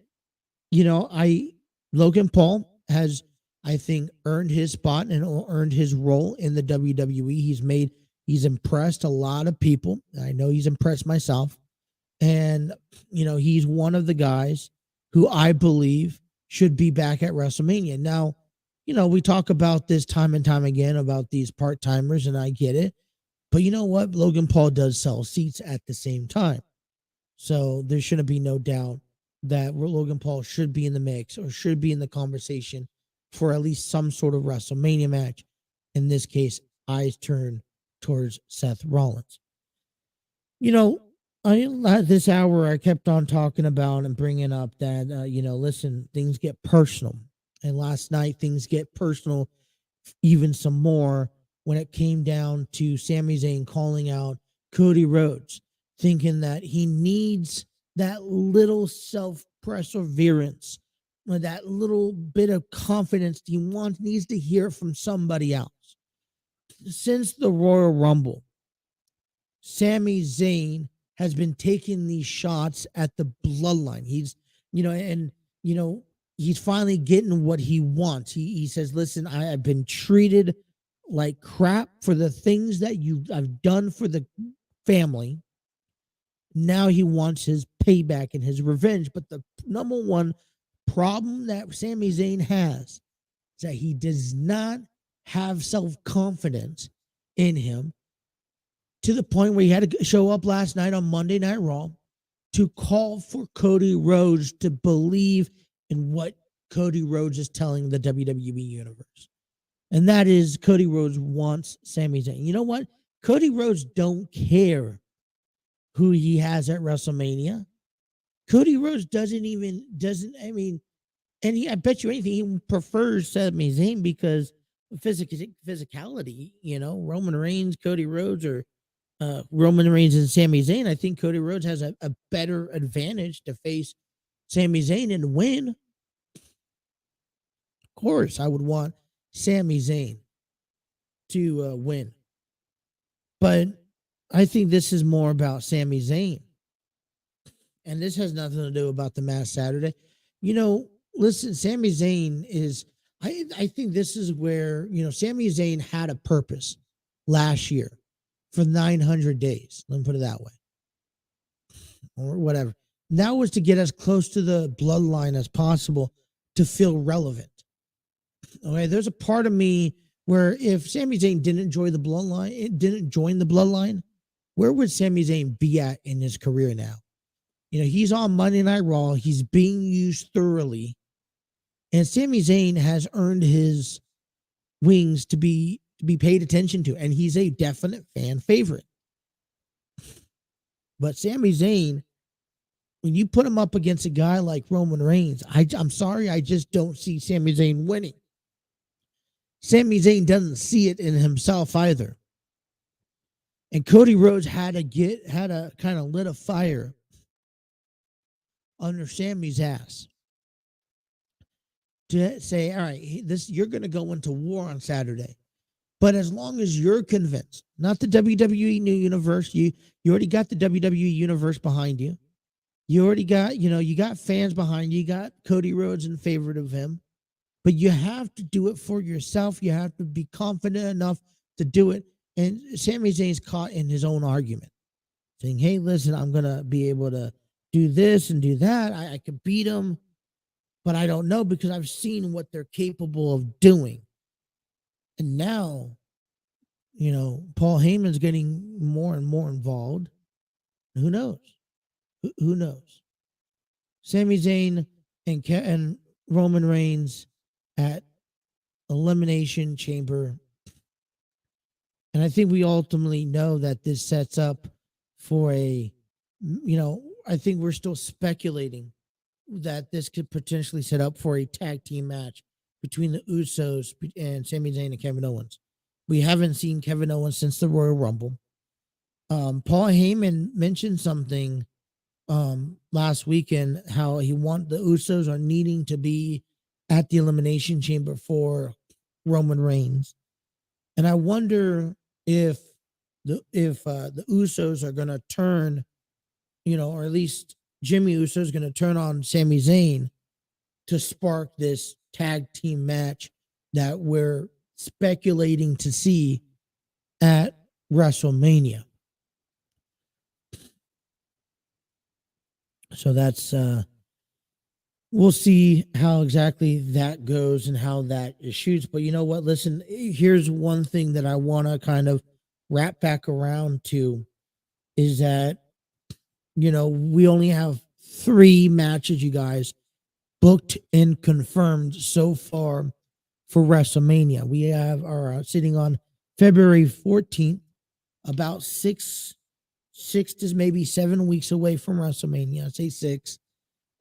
Logan Paul has, I think, earned his spot and earned his role in the WWE. He's impressed a lot of people. I know he's impressed myself. And, he's one of the guys who I believe should be back at WrestleMania. Now, we talk about this time and time again about these part-timers, and I get it. But you know what? Logan Paul does sell seats at the same time. So there shouldn't be no doubt that Logan Paul should be in the mix or should be in the conversation for at least some sort of WrestleMania match. In this case, eyes turn towards Seth Rollins. This hour I kept on talking about and bringing up that, listen, things get personal. And last night, things get personal even some more when it came down to Sami Zayn calling out Cody Rhodes, thinking that he needs that little self-perseverance, or that little bit of confidence needs to hear from somebody else. Since the Royal Rumble, Sami Zayn has been taking these shots at the bloodline. He's, he's finally getting what he wants. He says, listen, I have been treated like crap for the things that I've done for the family. Now he wants his payback and his revenge. But the number one problem that Sami Zayn has is that he does not have self-confidence in him, to the point where he had to show up last night on Monday Night Raw to call for Cody Rhodes to believe in what Cody Rhodes is telling the WWE universe. And that is, Cody Rhodes wants Sami Zayn. You know what? Cody Rhodes don't care who he has at WrestleMania. Cody Rhodes I bet you anything, he prefers Sami Zayn because physicality, Roman Reigns, Cody Rhodes, or Roman Reigns and Sami Zayn. I think Cody Rhodes has a better advantage to face Sami Zayn and win. Of course, I would want Sami Zayn to win. But I think this is more about Sami Zayn. And this has nothing to do about the Mass Saturday. Listen, Sami Zayn is, I think this is where, Sami Zayn had a purpose last year for 900 days. Let me put it that way. Or whatever. And that was to get as close to the bloodline as possible to feel relevant. Okay, there's a part of me where if Sami Zayn didn't join the bloodline, where would Sami Zayn be at in his career now? He's on Monday Night Raw. He's being used thoroughly. And Sami Zayn has earned his wings to be paid attention to. And he's a definite fan favorite. But Sami Zayn, when you put him up against a guy like Roman Reigns, I'm sorry, I just don't see Sami Zayn winning. Sami Zayn doesn't see it in himself either. And Cody Rhodes had to kind of lit a fire under Sami's ass to say, all right, you're going to go into war on Saturday. But as long as you're convinced, not the WWE New Universe, you already got the WWE Universe behind you. You already got, you got fans behind you. You got Cody Rhodes in favor of him. But you have to do it for yourself. You have to be confident enough to do it. And Sami Zayn's caught in his own argument, saying, hey, listen, I'm going to be able to do this and do that. I could beat him, but I don't know because I've seen what they're capable of doing. And now, Paul Heyman's getting more and more involved. Who knows? Who knows? Sami Zayn and Roman Reigns at Elimination Chamber. And I think we ultimately know that this sets up for I think we're still speculating that this could potentially set up for a tag team match between the Usos and Sami Zayn and Kevin Owens. We haven't seen Kevin Owens since the Royal Rumble. Paul Heyman mentioned something last weekend, how the Usos are needing to be at the Elimination Chamber for Roman Reigns. And I wonder if the Usos are going to turn, or at least Jimmy Uso is going to turn on Sami Zayn to spark this tag team match that we're speculating to see at WrestleMania. So that's we'll see how exactly that goes and how that shoots. But you know what? Listen, here's one thing that I want to kind of wrap back around to is that, we only have 3 matches, you guys, booked and confirmed so far for WrestleMania. We are sitting on February 14th, about 6 to maybe 7 weeks away from WrestleMania. I'd say 6.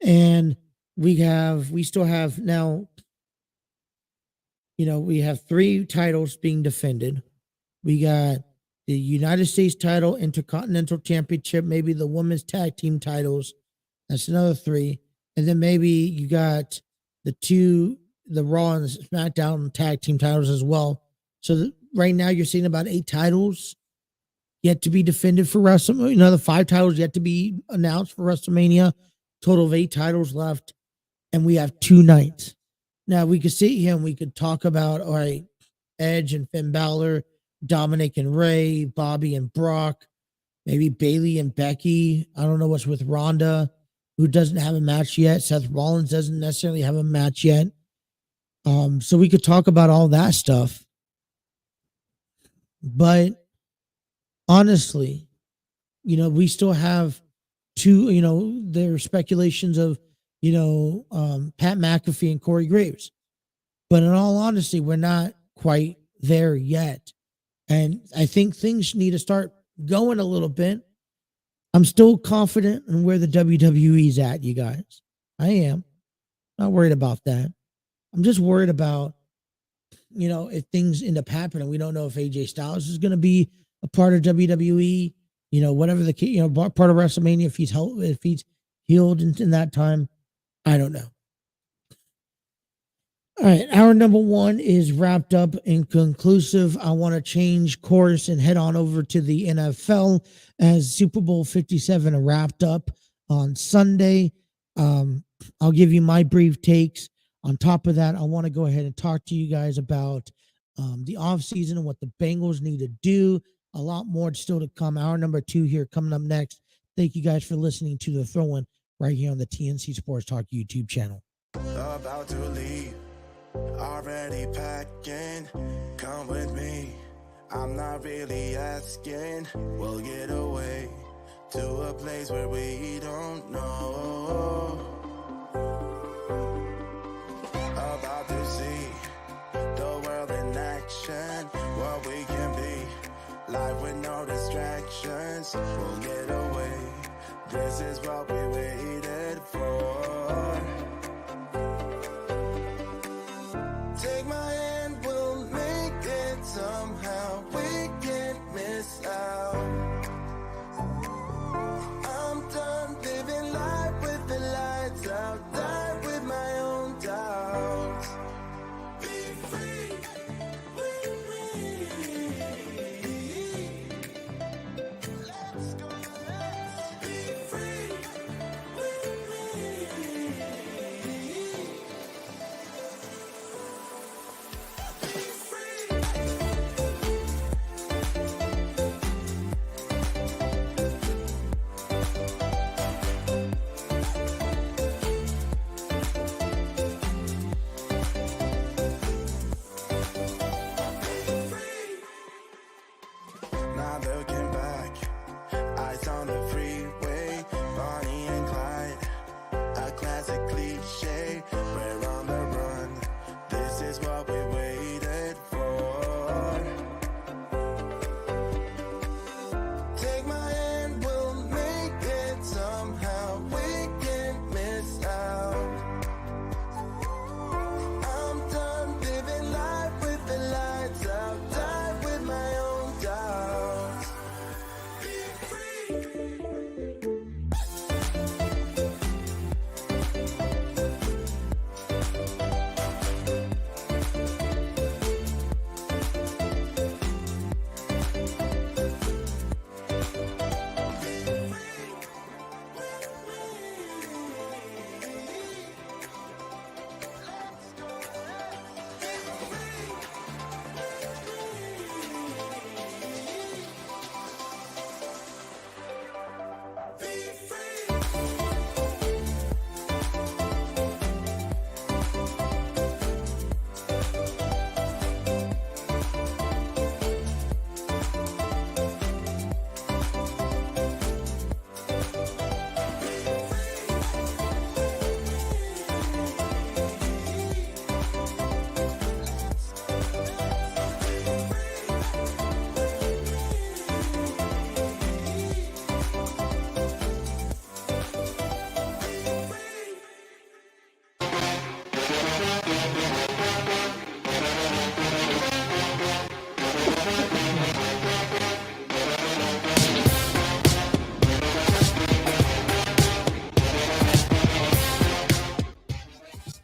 And we still have now, we have 3 titles being defended. We got the United States title, Intercontinental Championship, maybe the women's tag team titles. That's another 3. And then maybe you got the Raw and the SmackDown tag team titles as well. So right now you're seeing about 8 titles yet to be defended for WrestleMania. The 5 titles yet to be announced for WrestleMania. Total of 8 titles left. and we have 2 nights. Now we could sit here and we could talk about, all right, Edge and Finn Balor, Dominic and Ray, Bobby and Brock, maybe Bailey and Becky. I don't know what's with Ronda, who doesn't have a match yet. Seth Rollins doesn't necessarily have a match yet. So we could talk about all that stuff. But honestly, we still have there are speculations of, Pat McAfee and Corey Graves. But in all honesty, we're not quite there yet. And I think things need to start going a little bit. I'm still confident in where the WWE's at, you guys. I am. Not worried about that. I'm just worried about, if things end up happening. We don't know if AJ Styles is going to be a part of WWE, whatever the key, part of WrestleMania, if he's healed in that time. I don't know. All right, hour number 1 is wrapped up and conclusive. I want to change course and head on over to the NFL as Super Bowl 57 wrapped up on Sunday. I'll give you my brief takes. On top of that, I want to go ahead and talk to you guys about the offseason and what the Bengals need to do. A lot more still to come. Hour number 2 here coming up next. Thank you guys for listening to The Throw-In right here on the TNC Sports Talk YouTube channel.
About to leave, already packing. Come with me, I'm not really asking. We'll get away to a place where we don't know. About to see the world in action, what we can be, life with no distractions. We'll get away, this is what we waited for. Take my hand, we'll make it somehow. We can't miss out. I'm done living life with the lights out. Die with my own doubts. Be free with me. Let's go, let's be free with me. Now looking back, eyes on the freeway, Bonnie and Clyde, a classic cliche. We're on the run, this is what we waited for. Take my hand, we'll make it somehow. We can't miss out. I'm done living life with the lights out. Die with my own doubts. Be free.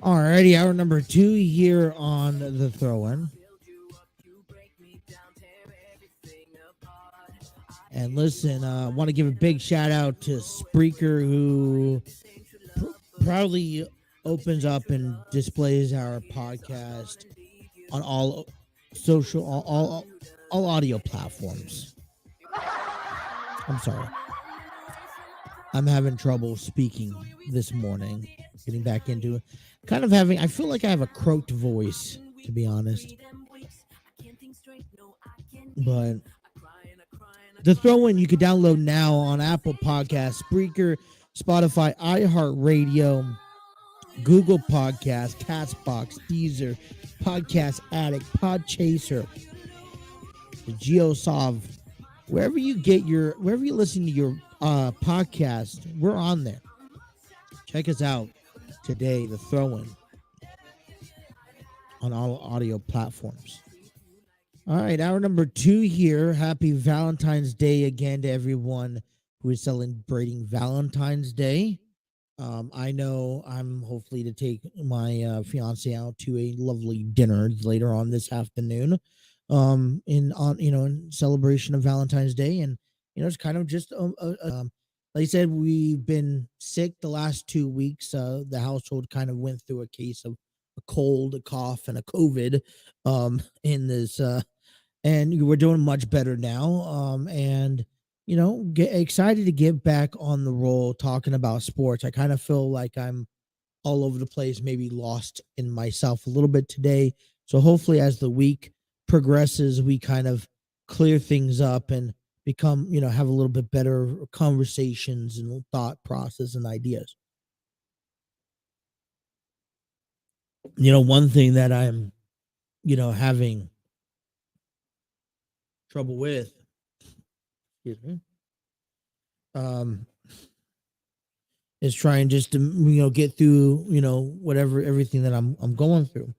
Alrighty, hour number 2 here on The Throw-In. And listen, I want to give a big shout out to Spreaker, who proudly opens up and displays our podcast on all social, all audio platforms. I'm sorry. I'm having trouble speaking this morning, getting back into it. Kind of having, I feel like I have a croaked voice, to be honest. But the throw-in you could download now on Apple Podcasts, Spreaker, Spotify, iHeartRadio, Google Podcasts, Castbox, Deezer, Podcast Addict, Podchaser, the GeoSolve, wherever you listen to your podcast, we're on there. Check us out today, the throw-in on all audio platforms. All right, hour number 2 here. Happy Valentine's Day again to everyone who is celebrating Valentine's Day. I know I'm hopefully to take my fiance out to a lovely dinner later on this afternoon, in celebration of Valentine's Day, and it's kind of just like I said, we've been sick the last 2 weeks. The household kind of went through a case of a cold, a cough, and a COVID in this. And we're doing much better now. And get excited to get back on the roll talking about sports. I kind of feel like I'm all over the place, maybe lost in myself a little bit today. So hopefully as the week progresses, we kind of clear things up and become, have a little bit better conversations and thought process and ideas. One thing that I'm, having trouble with, excuse me, is trying just to get through whatever everything that I'm going through.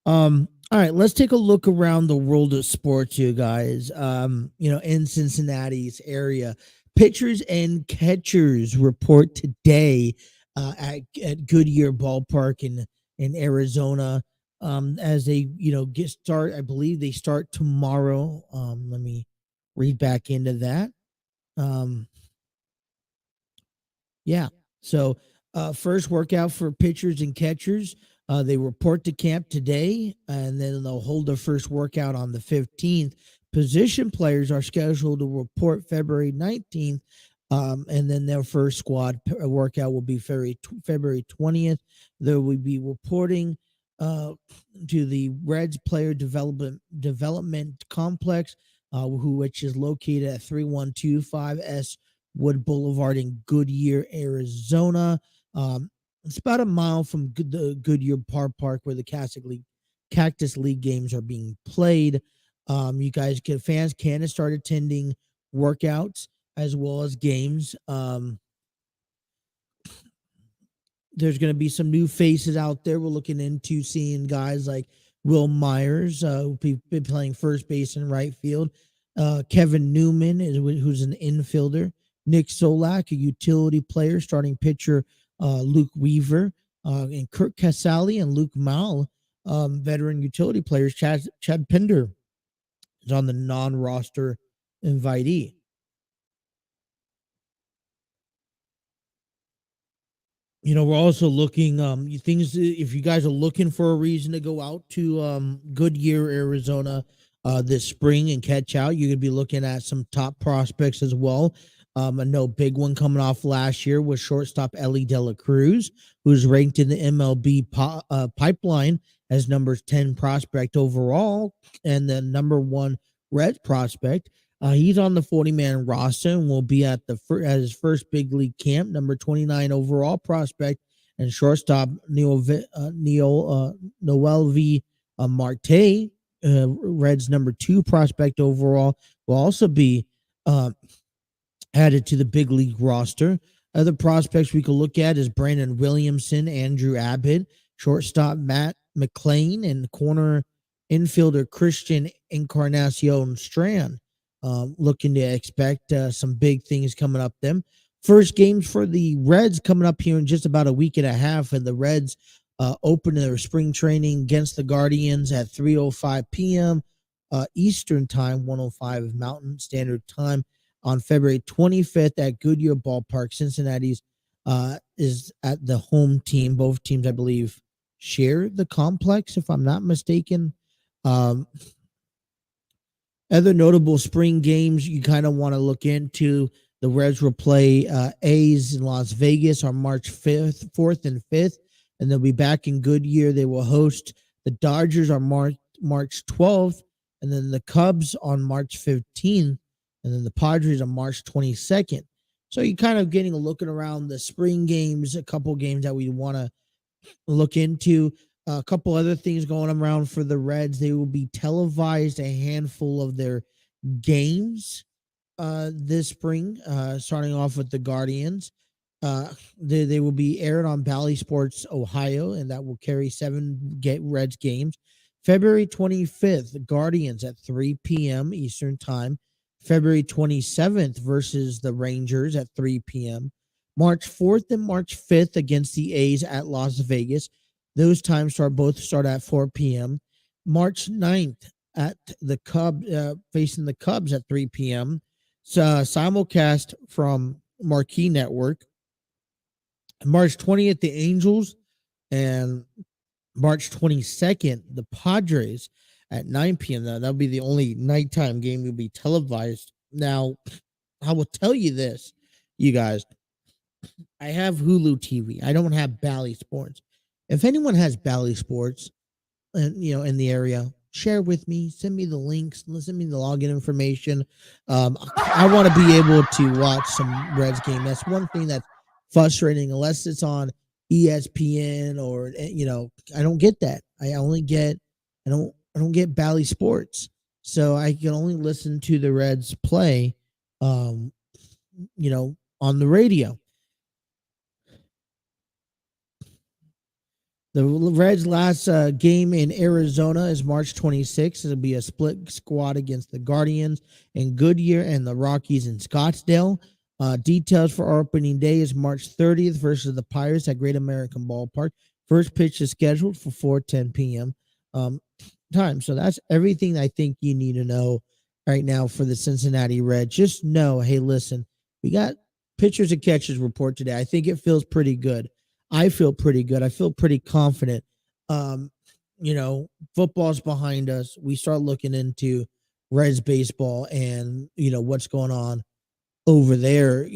All right, let's take a look around the world of sports, you guys. In Cincinnati's area, pitchers and catchers report today at Goodyear Ballpark in Arizona. As they get start, I believe they start tomorrow. Let me read back into that. Yeah. So first workout for pitchers and catchers. They report to camp today, and then they'll hold their first workout on the 15th. Position players are scheduled to report February 19th, and then their first squad workout will be February 20th. They will be reporting to the Reds Player Development Complex, which is located at 3125 S Wood Boulevard in Goodyear, Arizona. It's about a mile from the Goodyear Park where the Cactus League games are being played. You guys fans can start attending workouts as well as games. There's going to be some new faces out there. We're looking into seeing guys like Will Myers, who'll be playing first base and right field. Kevin Newman, who's an infielder. Nick Solak, a utility player. Starting pitcher Luke Weaver, and Kurt Casale and Luke Mal, veteran utility players. Chad Pinder is on the non-roster invitee. We're also looking things. If you guys are looking for a reason to go out to Goodyear, Arizona, this spring and catch out, you're gonna be looking at some top prospects as well. I know big one coming off last year was shortstop Ellie De La Cruz, who's ranked in the MLB pipeline as number 10 prospect overall and the number 1 Red prospect. He's on the 40-man roster and will be at his first big league camp. Number 29 overall prospect and shortstop Noel V. Marte, Reds number 2 prospect overall, will also be added to the big league roster. Other prospects we could look at is Brandon Williamson, Andrew Abbott, shortstop Matt McLean, and corner infielder Christian Encarnacion Strand. Looking to expect some big things coming up them. First games for the Reds coming up here in just about a week and a half, and the Reds open their spring training against the Guardians at 3:05 p.m. Eastern Time, 1:05 Mountain Standard Time on February 25th at Goodyear Ballpark, Cincinnati's is at the home team. Both teams, I believe, share the complex, if I'm not mistaken. Um, Other notable spring games you kind of want to look into. The Reds will play A's in Las Vegas on March 5th, 4th, and 5th, and they'll be back in Goodyear. They will host the Dodgers on March 12th, and then the Cubs on March 15th, and then the Padres on March 22nd. So you're kind of getting a looking around the spring games, a couple games that we want to look into. A couple other things going around for the Reds. They will be televised a handful of their games this spring, starting off with the Guardians. They will be aired on Bally Sports Ohio, and that will carry 7 Reds games. February 25th, the Guardians at 3 p.m. Eastern Time. February 27th versus the Rangers at 3 p.m. March 4th and March 5th against the A's at Las Vegas. Those times both start at 4 p.m. March 9th at the Cubs, facing the Cubs at 3 p.m. Simulcast from Marquee Network. March 20th, the Angels, and March 22nd, the Padres at 9 p.m. That'll be the only nighttime game will be televised. Now, I will tell you this, you guys. I have Hulu TV. I don't have Bally Sports. If anyone has Bally Sports, and in the area, share with me. Send me the links. Send me the login information. I want to be able to watch some Reds game. That's one thing that's frustrating. Unless it's on ESPN or I don't get that. I don't get Bally Sports, so I can only listen to the Reds play, on the radio. The Reds' last game in Arizona is March 26th. It'll be a split squad against the Guardians in Goodyear and the Rockies in Scottsdale. Details for our opening day is March 30th versus the Pirates at Great American Ballpark. First pitch is scheduled for 4:10 p.m. Time. So that's everything I think you need to know right now for the Cincinnati Reds. Just know, hey, listen, we got pitchers and catchers report today. I think it feels pretty good. I feel pretty good. I feel pretty confident. Football's behind us. We start looking into Reds baseball and, what's going on over there.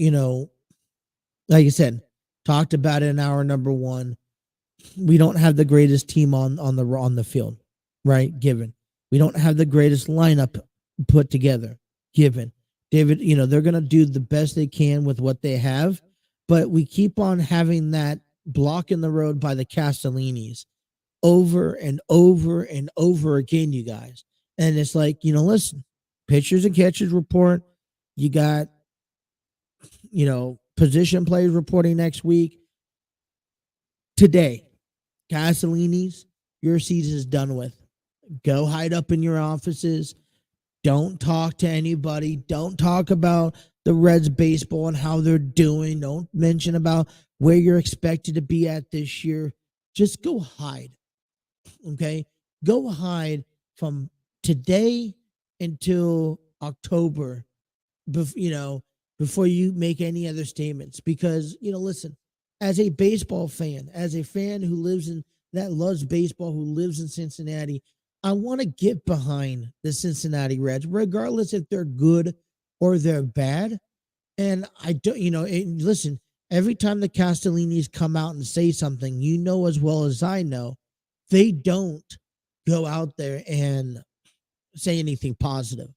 Like I said, talked about it in hour number 1. We don't have the greatest team on the field, right? Given we don't have the greatest lineup put together, given David, they're going to do the best they can with what they have, but we keep on having that block in the road by the Castellinis over and over and over again, you guys. And it's like, listen, pitchers and catchers report. You got, position players reporting next week. Today, Castellinis, your season is done with. Go hide up in your offices. Don't talk to anybody. Don't talk about the Reds baseball and how they're doing. Don't mention about where you're expected to be at this year. Just go hide. Okay? Go hide from today until October, before you make any other statements. Because, listen, as a baseball fan, as a fan that loves baseball, who lives in Cincinnati, I want to get behind the Cincinnati Reds, regardless if they're good or they're bad. And I don't, listen, every time the Castellinis come out and say something, as well as I know, they don't go out there and say anything positive.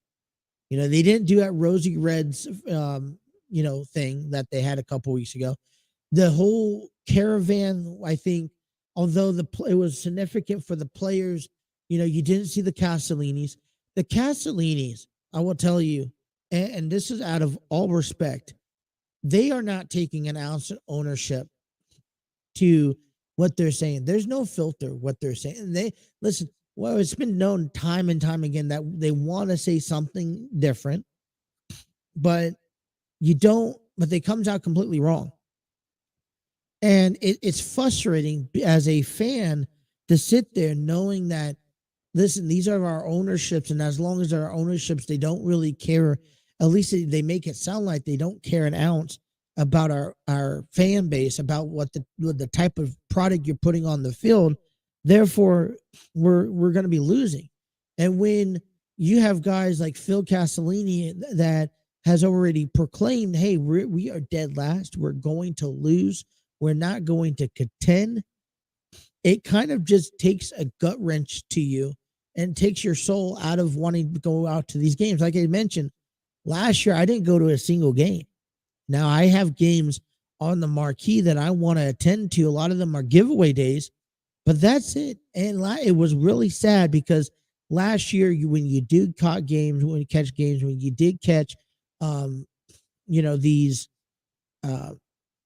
They didn't do that Rosie Reds, thing that they had a couple weeks ago. The whole caravan, I think, although it was significant for the players, you didn't see the Castellinis. The Castellinis, I will tell you, and this is out of all respect, they are not taking an ounce of ownership to what they're saying. There's no filter what they're saying. And it's been known time and time again that they want to say something different, but they comes out completely wrong. And it's frustrating as a fan to sit there knowing that, listen, these are our ownerships, and as long as they're our ownerships, they don't really care. At least they make it sound like they don't care an ounce about our fan base, about what the type of product you're putting on the field. Therefore, we're going to be losing. And when you have guys like Phil Castellini that has already proclaimed, hey, we are dead last, we're going to lose, we're not going to contend, it kind of just takes a gut wrench to you and takes your soul out of wanting to go out to these games. Like I mentioned, last year I didn't go to a single game. Now I have games on the marquee that I want to attend to. A lot of them are giveaway days, but that's it. And it was really sad because last year, when you did catch games, when you did catch, these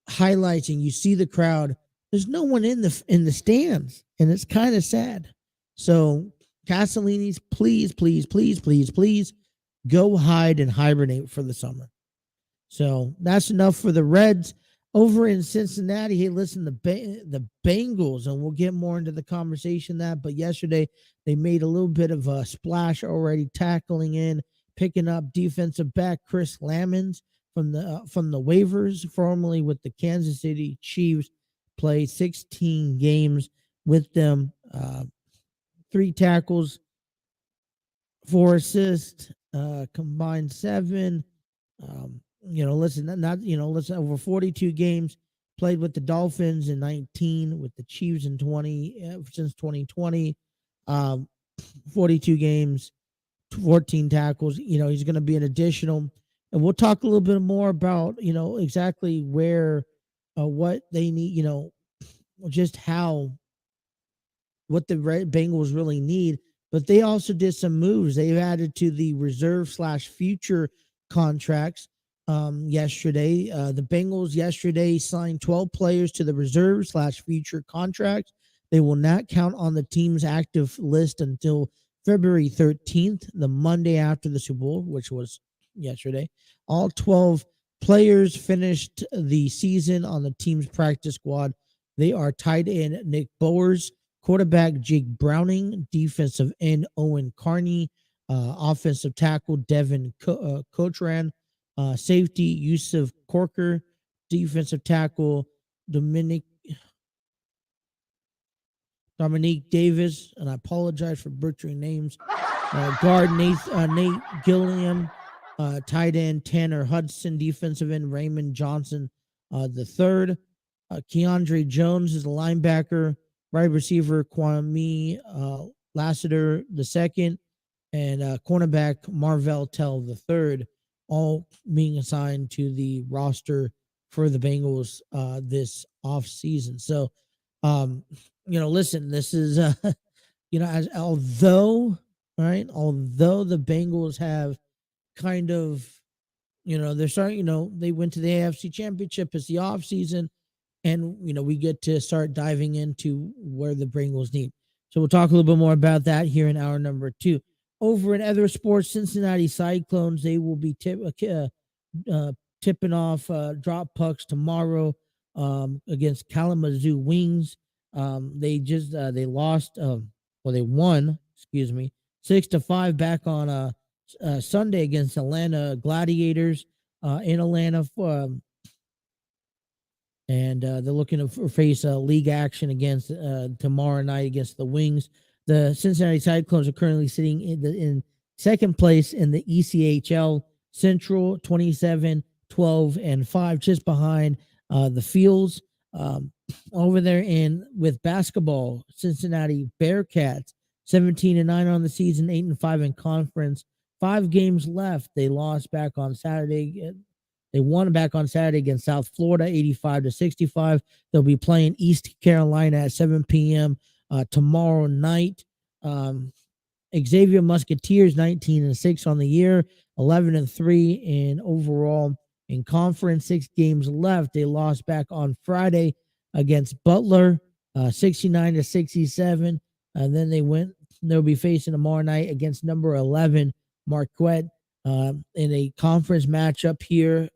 highlights, and you see the crowd, there's no one in the stands, and it's kind of sad. So, Castellini's, please, please, please, please, please, go hide and hibernate for the summer. So that's enough for the Reds over in Cincinnati. Hey, listen, the Bengals, and we'll get more into the conversation that. But yesterday they made a little bit of a splash already, tackling in, picking up defensive back Chris Lamons from the waivers, formerly with the Kansas City Chiefs. Played 16 games with them, 3 tackles, 4 assists, combined 7. Listen, over 42 games, played with the Dolphins in 19, with the Chiefs in 20, since 2020, 42 games, 14 tackles. He's going to be an additional, and we'll talk a little bit more about, exactly where, what they need, just what the Bengals really need. But they also did some moves. They've added to the reserve/future contracts yesterday. The Bengals yesterday signed 12 players to the reserve/future contracts. They will not count on the team's active list until February 13th, the Monday after the Super Bowl, which was yesterday. All 12 players finished the season on the team's practice squad. They are tight end Nick Bowers, quarterback Jake Browning, defensive end Owen Carney, offensive tackle Devin Cotran, safety Yusuf Corker, defensive tackle Dominique Davis, and I apologize for butchering names. Guard Nate Gilliam, tight end Tanner Hudson, defensive end Raymond Johnson the third. Keandre Jones is a linebacker, wide receiver Kwame Lassiter the second, and cornerback Marvell Tell the third, all being assigned to the roster for the Bengals this offseason. So, listen, this is, although the Bengals have kind of, they're starting, they went to the AFC Championship as the offseason, and, we get to start diving into where the Bengals need. So we'll talk a little bit more about that here in hour number 2. Over in other sports, Cincinnati Cyclones, they will be tipping off drop pucks tomorrow against Kalamazoo Wings. They won 6-5 back on Sunday against Atlanta Gladiators in Atlanta, and they're looking to face league action against tomorrow night against the Wings. The Cincinnati Cyclones are currently sitting in second place in the ECHL Central, 27-12-5, just behind the Fields. Over there with basketball, Cincinnati Bearcats, 17-9 on the season, 8-5 in conference. 5 games left. They lost back on Saturday. They won back on Saturday against South Florida, 85-65. They'll be playing East Carolina at 7 p.m. Tomorrow night. Xavier Musketeers, 19-6 on the year, 11-3 in overall in conference. 6 games left. They lost back on Friday against Butler, 69-67. And then they'll be facing tomorrow night against number 11 Marquette in a conference matchup here.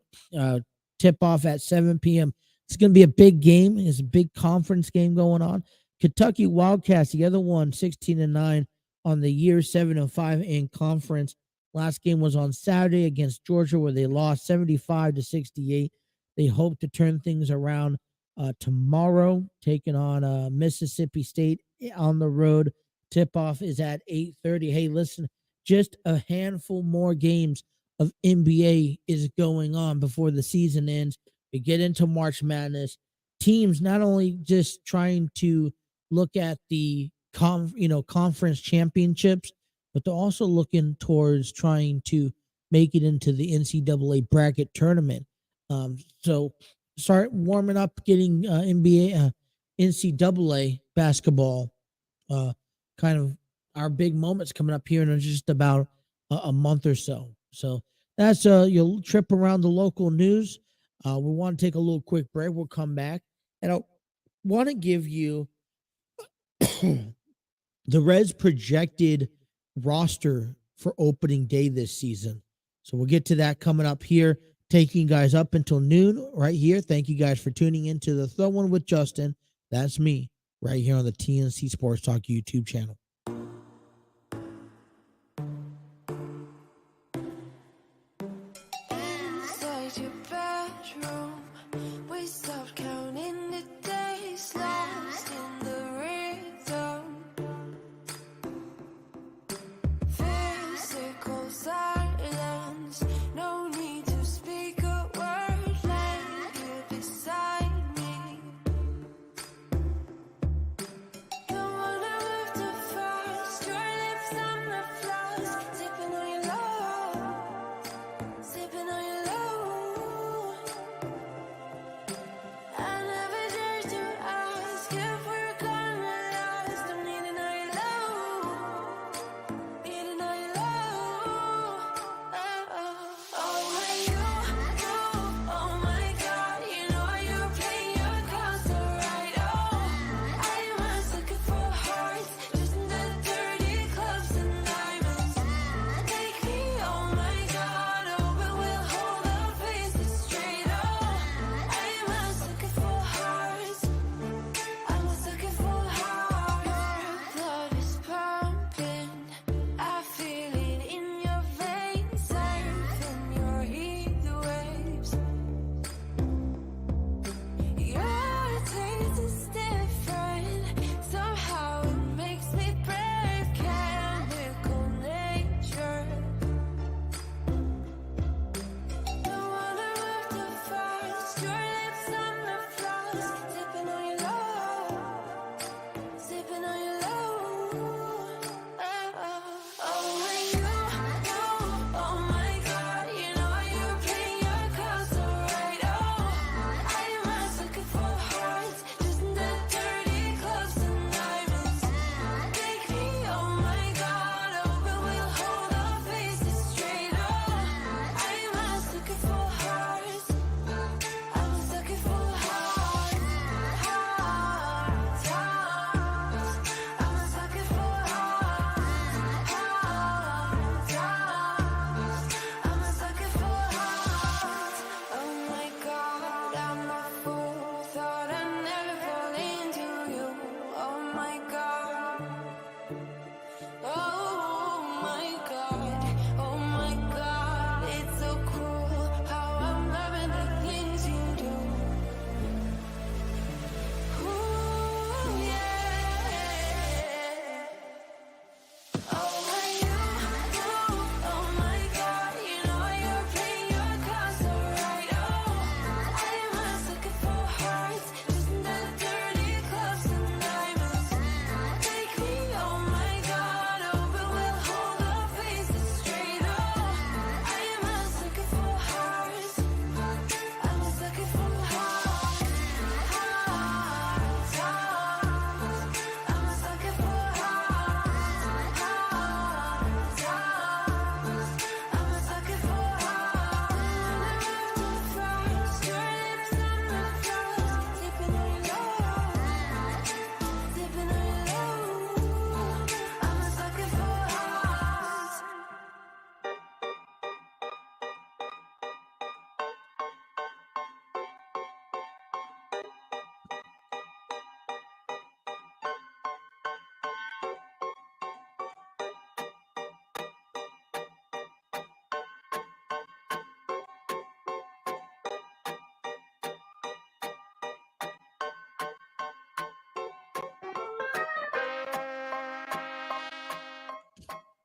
Tip off at 7 p.m. It's going to be a big game. It's a big conference game going on. Kentucky Wildcats, the other one, 16-9 on the year, 7-5 in conference. Last game was on Saturday against Georgia, where they lost 75-68. They hope to turn things around tomorrow, taking on Mississippi State on the road. Tip-off is at 8:30. Hey, listen, just a handful more games of NBA is going on before the season ends. We get into March Madness. Teams not only just trying to look at the conference championships, but they're also looking towards trying to make it into the NCAA bracket tournament. So start warming up, getting NBA, NCAA basketball, kind of our big moments coming up here in just about a month or so. So that's your trip around the local news. We want to take a little quick break. We'll come back, and I want to give you the Reds' projected roster for opening day this season. So we'll get to that coming up here, taking you guys up until noon right here. Thank you guys for tuning into the Throw One with Justin. That's me right here on the TNC Sports Talk YouTube channel.
Inside your bedroom, we stopped counting the days, lost in the rhythm. Physical silence, no need to speak a word, laying here beside me. Don't wanna live to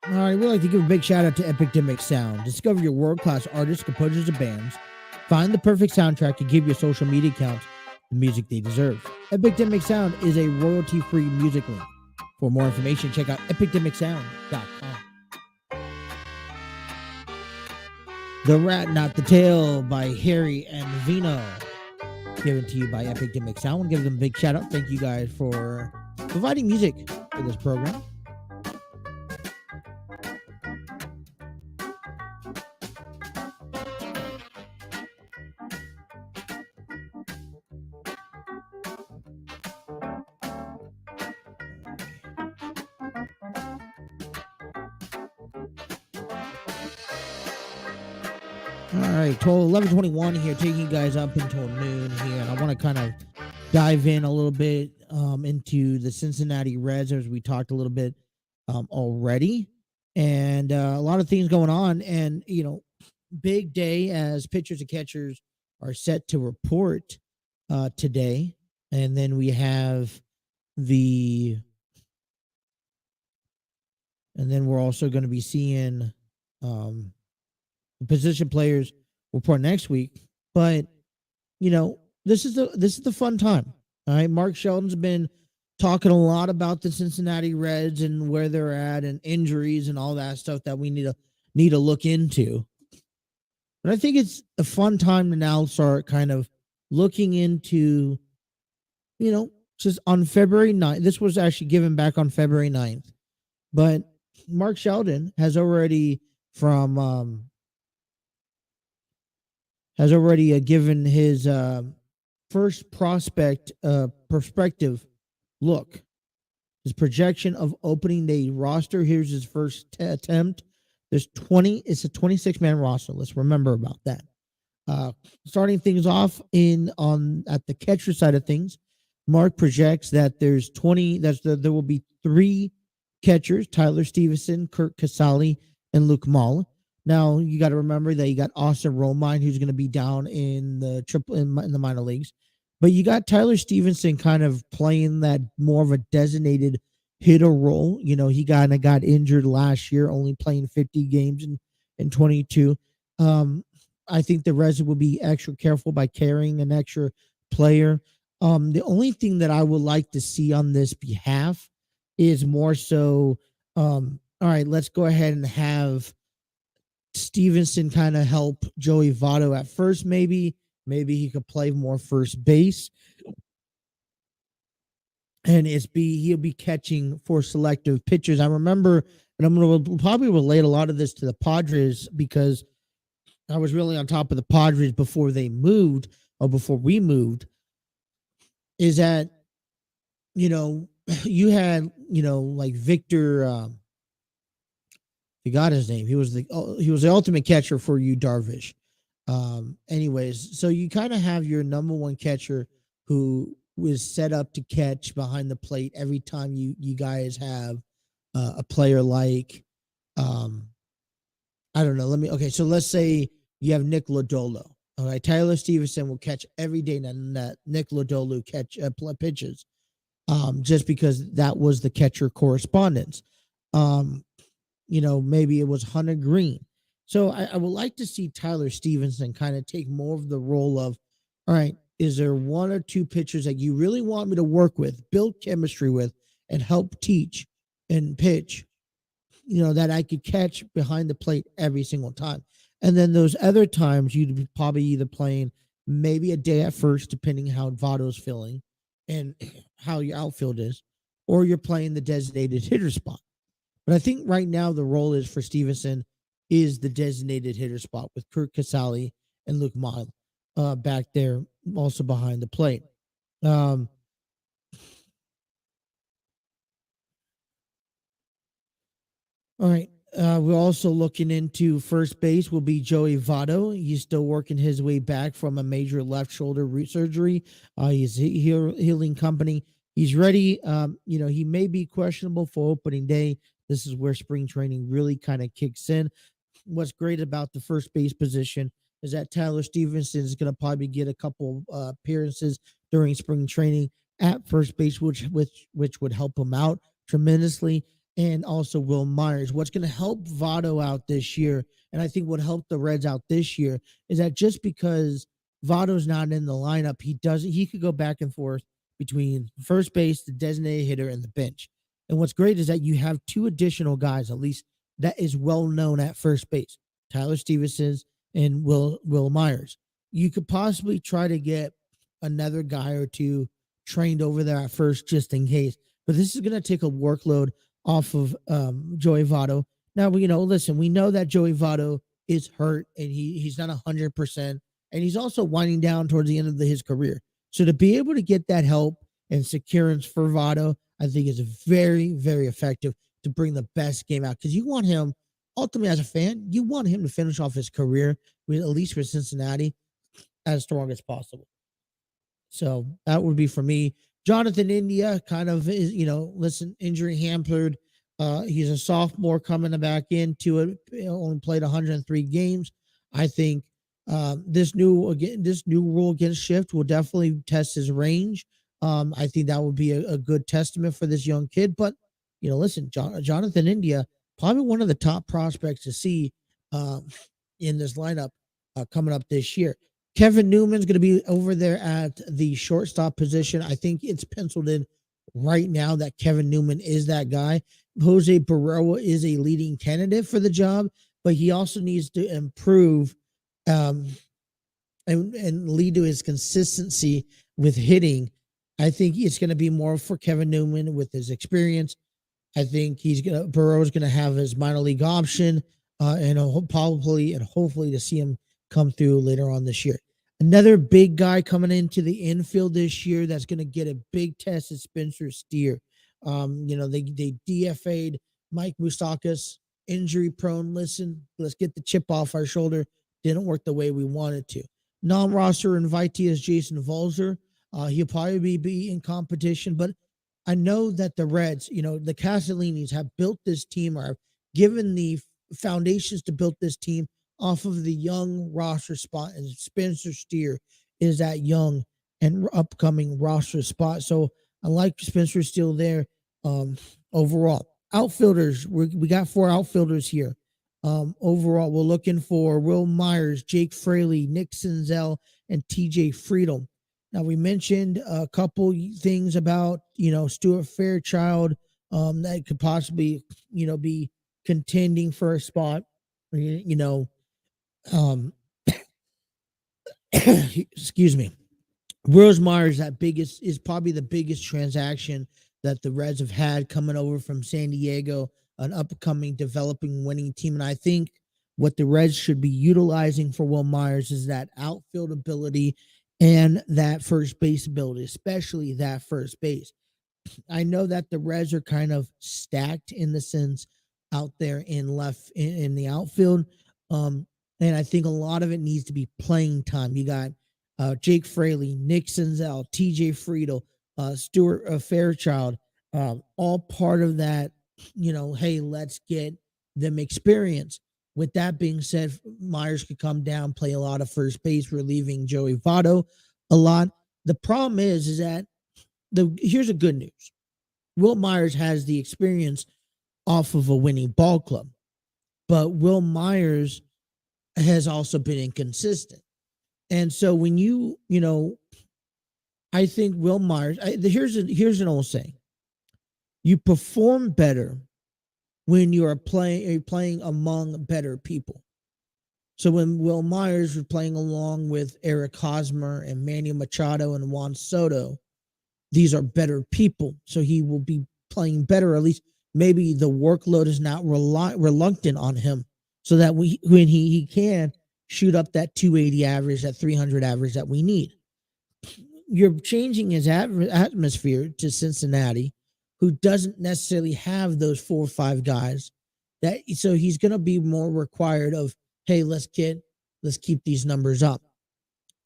All right, we'd like to give a big shout out to Epidemic Sound. Discover your world-class artists, composers, and bands. Find the perfect soundtrack and give your social media accounts the music they deserve. Epidemic Sound is a royalty-free music link. For more information, check out epidemicsound.com. The Rat, Not the Tail by Harry and Vino. Given to you by Epidemic Sound. We'll give them a big shout out. Thank you guys for providing music for this program. All right, 11:21 here, taking you guys up until noon here. And I want to kind of dive in a little bit into the Cincinnati Reds, as we talked a little bit already. And a lot of things going on. And, you know, big day as pitchers and catchers are set to report today. And then we have and then we're also going to be seeing position players report next week. But you know, this is the fun time. All right, Mark Sheldon's been talking a lot about the Cincinnati Reds and where they're at and injuries and all that stuff that we need to look into. But I think it's a fun time to now start kind of looking into, you know, just on February 9th. This was actually given back on February 9th. But Mark Sheldon has already given his first perspective look, his projection of opening day roster. Here's his first attempt. It's a 26-man roster. Let's remember about that. Starting things off at the catcher side of things, Mark projects that there will be 3 catchers: Tyler Stevenson, Kurt Casale, and Luke Mall. Now you got to remember that you got Austin Romine, who's going to be down in the minor leagues, but you got Tyler Stevenson kind of playing that more of a designated hitter role. You know, he got injured last year, only playing 50 games in 22. I think the Reds will be extra careful by carrying an extra player. The only thing that I would like to see on this behalf is more so, all right, let's go ahead and have Stevenson kind of help Joey Votto at first. Maybe he could play more first base, and he'll be catching for selective pitchers. I remember, and I'm going to probably relate a lot of this to the Padres because I was really on top of the Padres before we moved, is that, you know, you had, you know, like Victor, I forgot his name. He was the ultimate catcher for you, Darvish. Anyways, so you kind of have your number one catcher who was set up to catch behind the plate every time you guys have a player like, I don't know. So let's say you have Nick Lodolo. All right, Tyler Stevenson will catch every day that Nick Lodolo pitches, just because that was the catcher correspondence. You know, maybe it was Hunter Green. So I would like to see Tyler Stevenson kind of take more of the role of, all right, is there 1 or 2 pitchers that you really want me to work with, build chemistry with, and help teach and pitch, you know, that I could catch behind the plate every single time. And then those other times you'd be probably either playing maybe a day at first, depending how Votto's feeling and how your outfield is, or you're playing the designated hitter spot. But I think right now the role is for Stevenson is the designated hitter spot with Kurt Casale and Luke Mile back there, also behind the plate. All right. We're also looking into first base will be Joey Votto. He's still working his way back from a major left shoulder surgery. He's healing company. He's ready. You know, he may be questionable for opening day. This is where spring training really kind of kicks in. What's great about the first base position is that Tyler Stevenson is going to probably get a couple appearances during spring training at first base, which would help him out tremendously. and also Will Myers. What's going to help Votto out this year, and I think what helped the Reds out this year, is that just because Votto's not in the lineup, he could go back and forth between first base, the designated hitter, and the bench. And what's great is that you have two additional guys, at least that is well known at first base, Tyler Stevenson and Will Myers. You could possibly try to get another guy or two trained over there at first, just in case. But this is going to take a workload off of Joey Votto. Now, listen, we know that Joey Votto is hurt and he's not 100%, and he's also winding down towards the end of his career. So to be able to get that help and securance for Votto, I think is very, very effective to bring the best game out, because you want him, ultimately as a fan, you want him to finish off his career with, at least for Cincinnati, as strong as possible. So that would be for me. Jonathan India kind of is, injury hampered. He's a sophomore coming back into it. Only played 103 games. I think this new rule against shift will definitely test his range. I think that would be a good testament for this young kid. But listen, Jonathan India, probably one of the top prospects to see in this lineup coming up this year. Kevin Newman's going to be over there at the shortstop position. I think it's penciled in right now that Kevin Newman is that guy. Jose Barrera is a leading candidate for the job, but he also needs to improve and lead to his consistency with hitting. I think it's going to be more for Kevin Newman with his experience. I think Barrera's going to have his minor league option, and hopefully to see him come through later on this year. Another big guy coming into the infield this year that's going to get a big test is Spencer Steer. They DFA'd Mike Moustakas, injury prone. Listen, let's get the chip off our shoulder. Didn't work the way we wanted to. Non-roster invitee is Jason Volzer. He'll probably be in competition, but I know that the Reds, the Castellinis have built this team, or have given the foundations to build this team off of the young roster spot, and Spencer Steer is that young and upcoming roster spot. So I like Spencer still there. Overall, outfielders, we got 4 outfielders here. Overall, we're looking for Will Myers, Jake Fraley, Nick Senzel, and TJ Friedel. Now, we mentioned a couple things about, Stuart Fairchild that could possibly, be contending for a spot. Excuse me. Will Myers is probably the biggest transaction that the Reds have had coming over from San Diego, an upcoming developing winning team. And I think what the Reds should be utilizing for Will Myers is that outfield ability and that first base ability, especially that first base. I know that the Reds are kind of stacked in the sense out there in the outfield. And I think a lot of it needs to be playing time. You got Jake Fraley, Nick Senzel, TJ Friedel, Stuart Fairchild, all part of that, hey, let's get them experience. With that being said, Myers could come down, play a lot of first base, relieving Joey Votto a lot. The problem is that here's the good news. Will Myers has the experience off of a winning ball club, but Will Myers has also been inconsistent. And so when I think Will Myers, here's an old saying. You perform better when you are playing among better people. So when Will Myers was playing along with Eric Hosmer and Manny Machado and Juan Soto, these are better people. So he will be playing better. At least maybe the workload is not reluctant on him, so that when he can shoot up that 280 average, that 300 average that we need. You're changing his atmosphere to Cincinnati, who doesn't necessarily have those 4 or 5 guys. So he's going to be more required of, hey, let's keep these numbers up.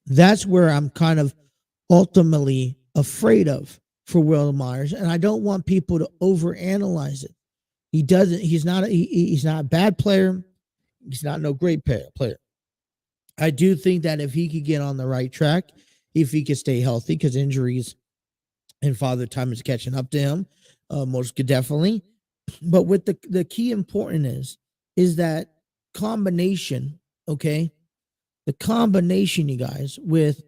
That's where I'm kind of ultimately afraid of for Will Myers, and I don't want people to overanalyze it. He's not a bad player. He's not no great player. I do think that if he could get on the right track, if he could stay healthy, because injuries and father time is catching up to him, most could definitely. But with the key important is that combination, okay? The combination, you guys, with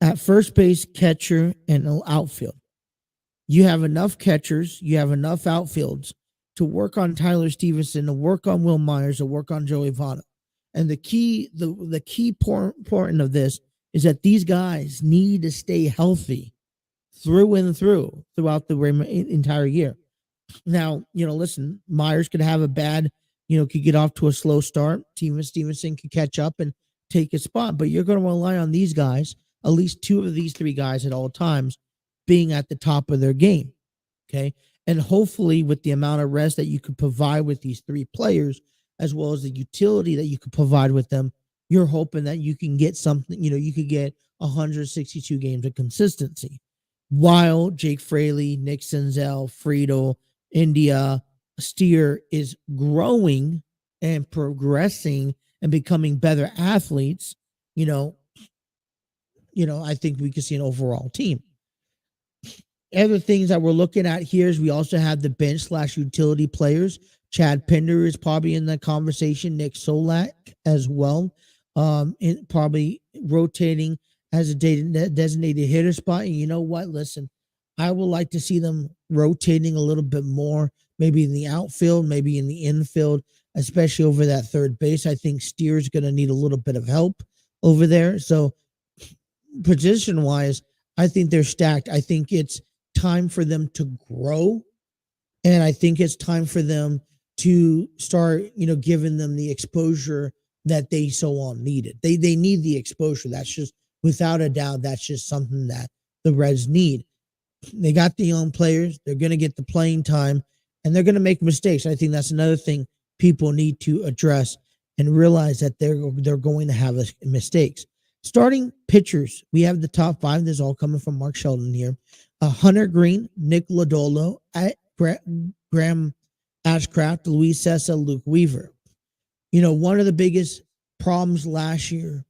at first base, catcher, and outfield. You have enough catchers, you have enough outfields to work on Tyler Stevenson, to work on Will Myers, to work on Joey Votto. And the key important of this is that these guys need to stay healthy through and throughout the entire year. Now, listen, Myers could have a bad, could get off to a slow start. Stevenson could catch up and take a spot, but you're going to rely on these guys, at least two of these three guys at all times, being at the top of their game. Okay. And hopefully with the amount of rest that you could provide with these three players, as well as the utility that you could provide with them, you're hoping that you can get something, you could get 162 games of consistency. While Jake Fraley, Nick Senzel, Friedel, India, Steer is growing and progressing and becoming better athletes, I think we could see an overall team. Other things that we're looking at here is we also have the bench / utility players. Chad Pinder is probably in the conversation. Nick Solak as well, probably rotating as a designated hitter spot. And you know what? Listen, I would like to see them rotating a little bit more, maybe in the outfield, maybe in the infield, especially over that third base. I think Steer's going to need a little bit of help over there. So position-wise, I think they're stacked. I think it's time for them to grow, and I think it's time for them to start, giving them the exposure that they so on needed. They need the exposure. That's just, without a doubt, that's just something that the Reds need. They got the young players. They're going to get the playing time, and they're going to make mistakes. I think that's another thing people need to address and realize that they're going to have mistakes. Starting pitchers, we have the top five. This is all coming from Mark Sheldon here. Hunter Green, Nick Lodolo, Graham Ashcraft, Luis Cessa, Luke Weaver. One of the biggest problems last year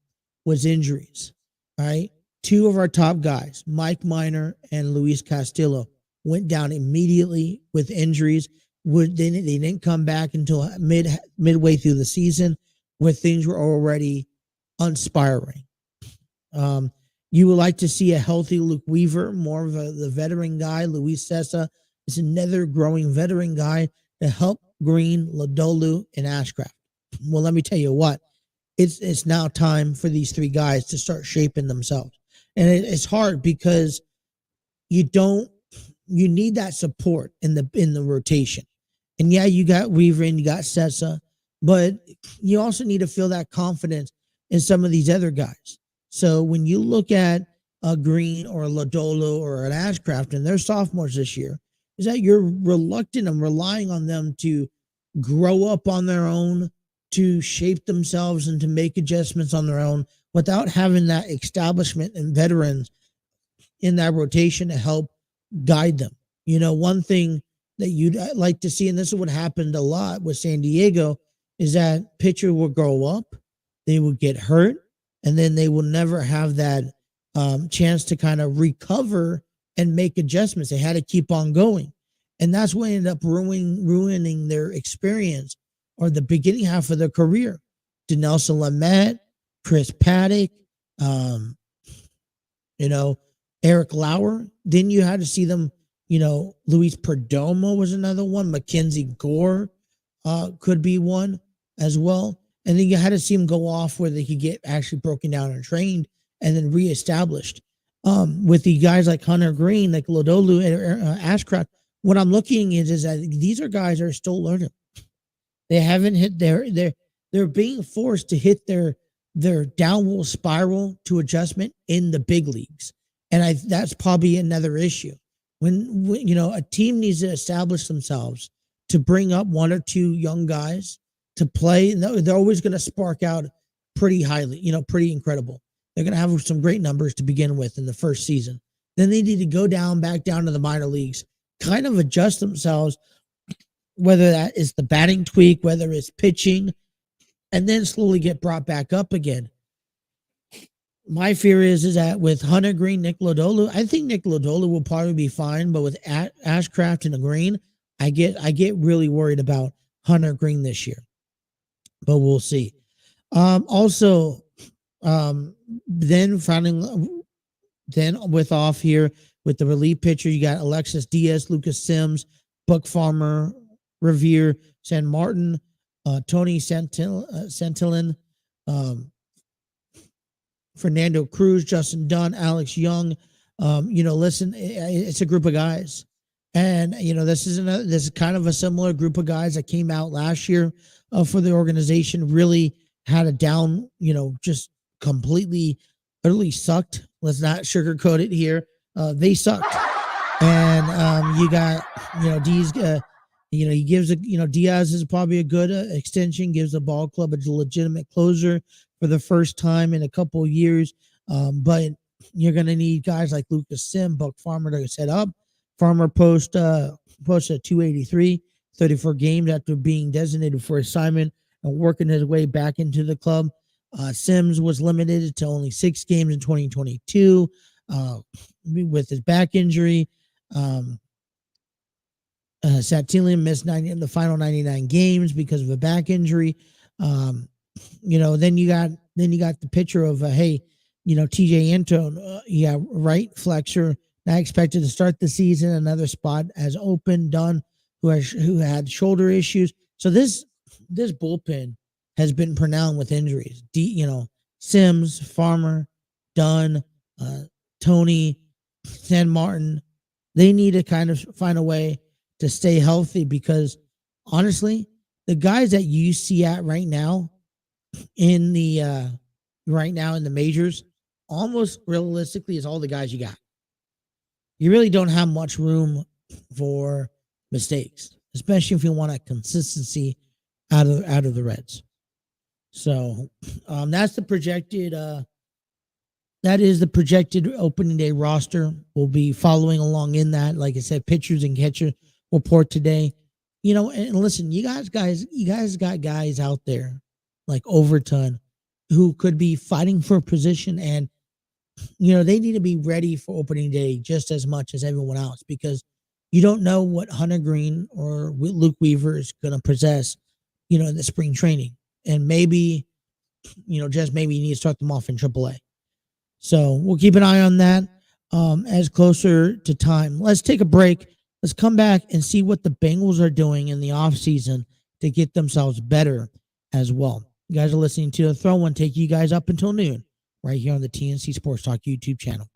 was injuries, right? Two of our top guys, Mike Minor and Luis Castillo, went down immediately with injuries. They didn't come back until midway through the season, where things were already uninspiring. You would like to see a healthy Luke Weaver, more of the veteran guy. Luis Cessa is another growing veteran guy to help Green, Lodolo, and Ashcraft. Well, let me tell you what, it's now time for these three guys to start shaping themselves. And it's hard because you need that support in the rotation. And yeah, you got Weaver and you got Cessa, but you also need to feel that confidence in some of these other guys. So when you look at a Green or a Lodolo or an Ashcraft, and they're sophomores this year, is that you're reluctant and relying on them to grow up on their own, to shape themselves and to make adjustments on their own without having that establishment and veterans in that rotation to help guide them. One thing that you'd like to see, and this is what happened a lot with San Diego, is that pitcher will grow up, they will get hurt, and then they will never have that chance to kind of recover and make adjustments. They had to keep on going. And that's what ended up ruining their experience or the beginning half of their career. Denelson Lamet, Chris Paddock, Eric Lauer. Then you had to see them, Luis Perdomo was another one. Mackenzie Gore could be one as well. And then you had to see them go off where they could get actually broken down and trained and then reestablished. With the guys like Hunter Green, like Lodolo, and Ashcraft, what I'm looking is that these are guys that are still learning. They haven't hit they're being forced to hit their downward spiral to adjustment in the big leagues. And that's probably another issue. When a team needs to establish themselves to bring up one or two young guys to play, and they're always going to spark out pretty highly, pretty incredible. They're going to have some great numbers to begin with in the first season. Then they need to go back down to the minor leagues, kind of adjust themselves, whether that is the batting tweak, whether it's pitching, and then slowly get brought back up again. My fear is that with Hunter Green, Nick Lodolo, I think Nick Lodolo will probably be fine, but with Ashcraft and Green, I get really worried about Hunter Green this year, but we'll see. Also, then finding then with off here with the relief pitcher, you got Alexis Diaz, Lucas Sims, Buck Farmer, Revere, San Martin, Tony Santillan, um, Fernando Cruz, Justin Dunn, Alex Young. Listen, it's a group of guys, and this is kind of a similar group of guys that came out last year for the organization. Really had a down, just completely, utterly sucked. Let's not sugarcoat it here. They sucked, and you got D's. He gives Diaz is probably a good extension. Gives the ball club a legitimate closer for the first time in a couple of years. But you're going to need guys like Lucas Sim, Buck Farmer to set up. Farmer posted a 283, 34 games after being designated for assignment and working his way back into the club. Sims was limited to only 6 games in 2022 with his back injury. Satilian missed the final 99 games because of a back injury. Then you got the picture of TJ Antone, right flexor, not expected to start the season. Another spot as open. Dunn, who had shoulder issues. So this bullpen has been pronounced with injuries. Sims, Farmer, Dunn, Tony, San Martin. They need to kind of find a way to stay healthy because honestly, the guys that you see at right now in the majors, almost realistically is all the guys you got. You really don't have much room for mistakes, especially if you want a consistency out of the Reds. So that's the projected that is the projected opening day roster. We'll be following along in that. Like I said, pitchers and catchers report today. And listen, you guys got guys out there like Overton who could be fighting for a position, and they need to be ready for opening day just as much as everyone else because you don't know what Hunter Green or Luke Weaver is going to possess, in the spring training, and maybe, just maybe you need to start them off in AAA. So we'll keep an eye on that as closer to time. Let's take a break. Let's come back and see what the Bengals are doing in the offseason to get themselves better as well. You guys are listening to The Throw One. Take you guys up until noon right here on the TNC Sports Talk YouTube channel.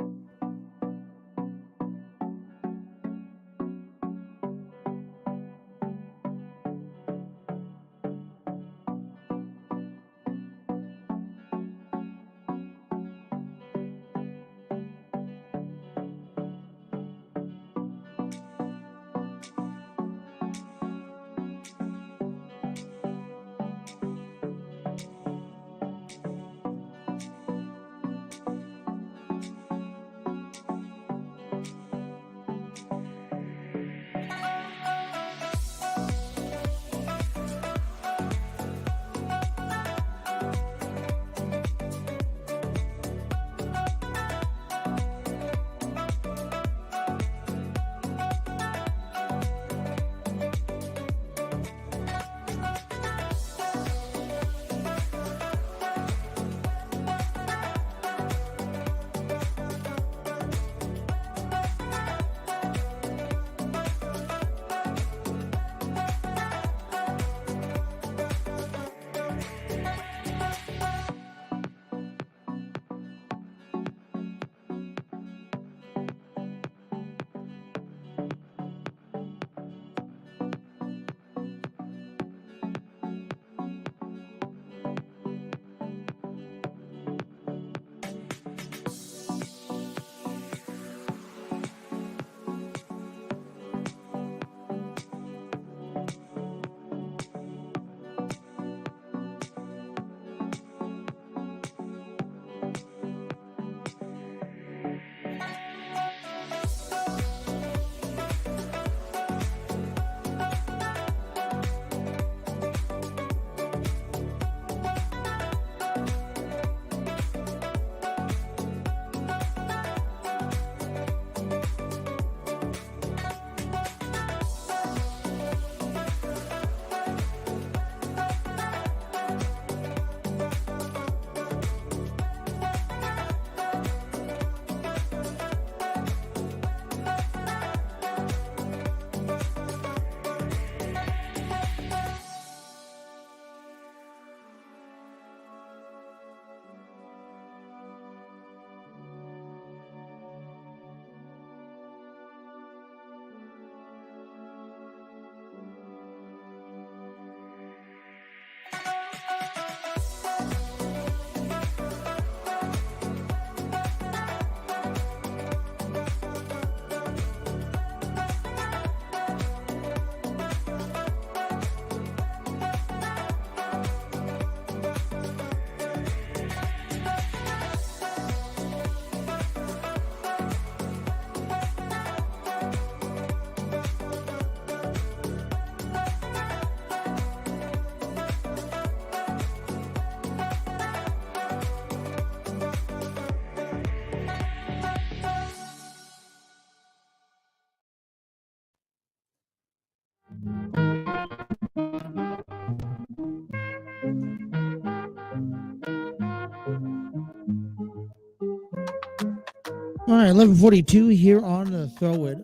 All right, 11:42 here on the Throw It.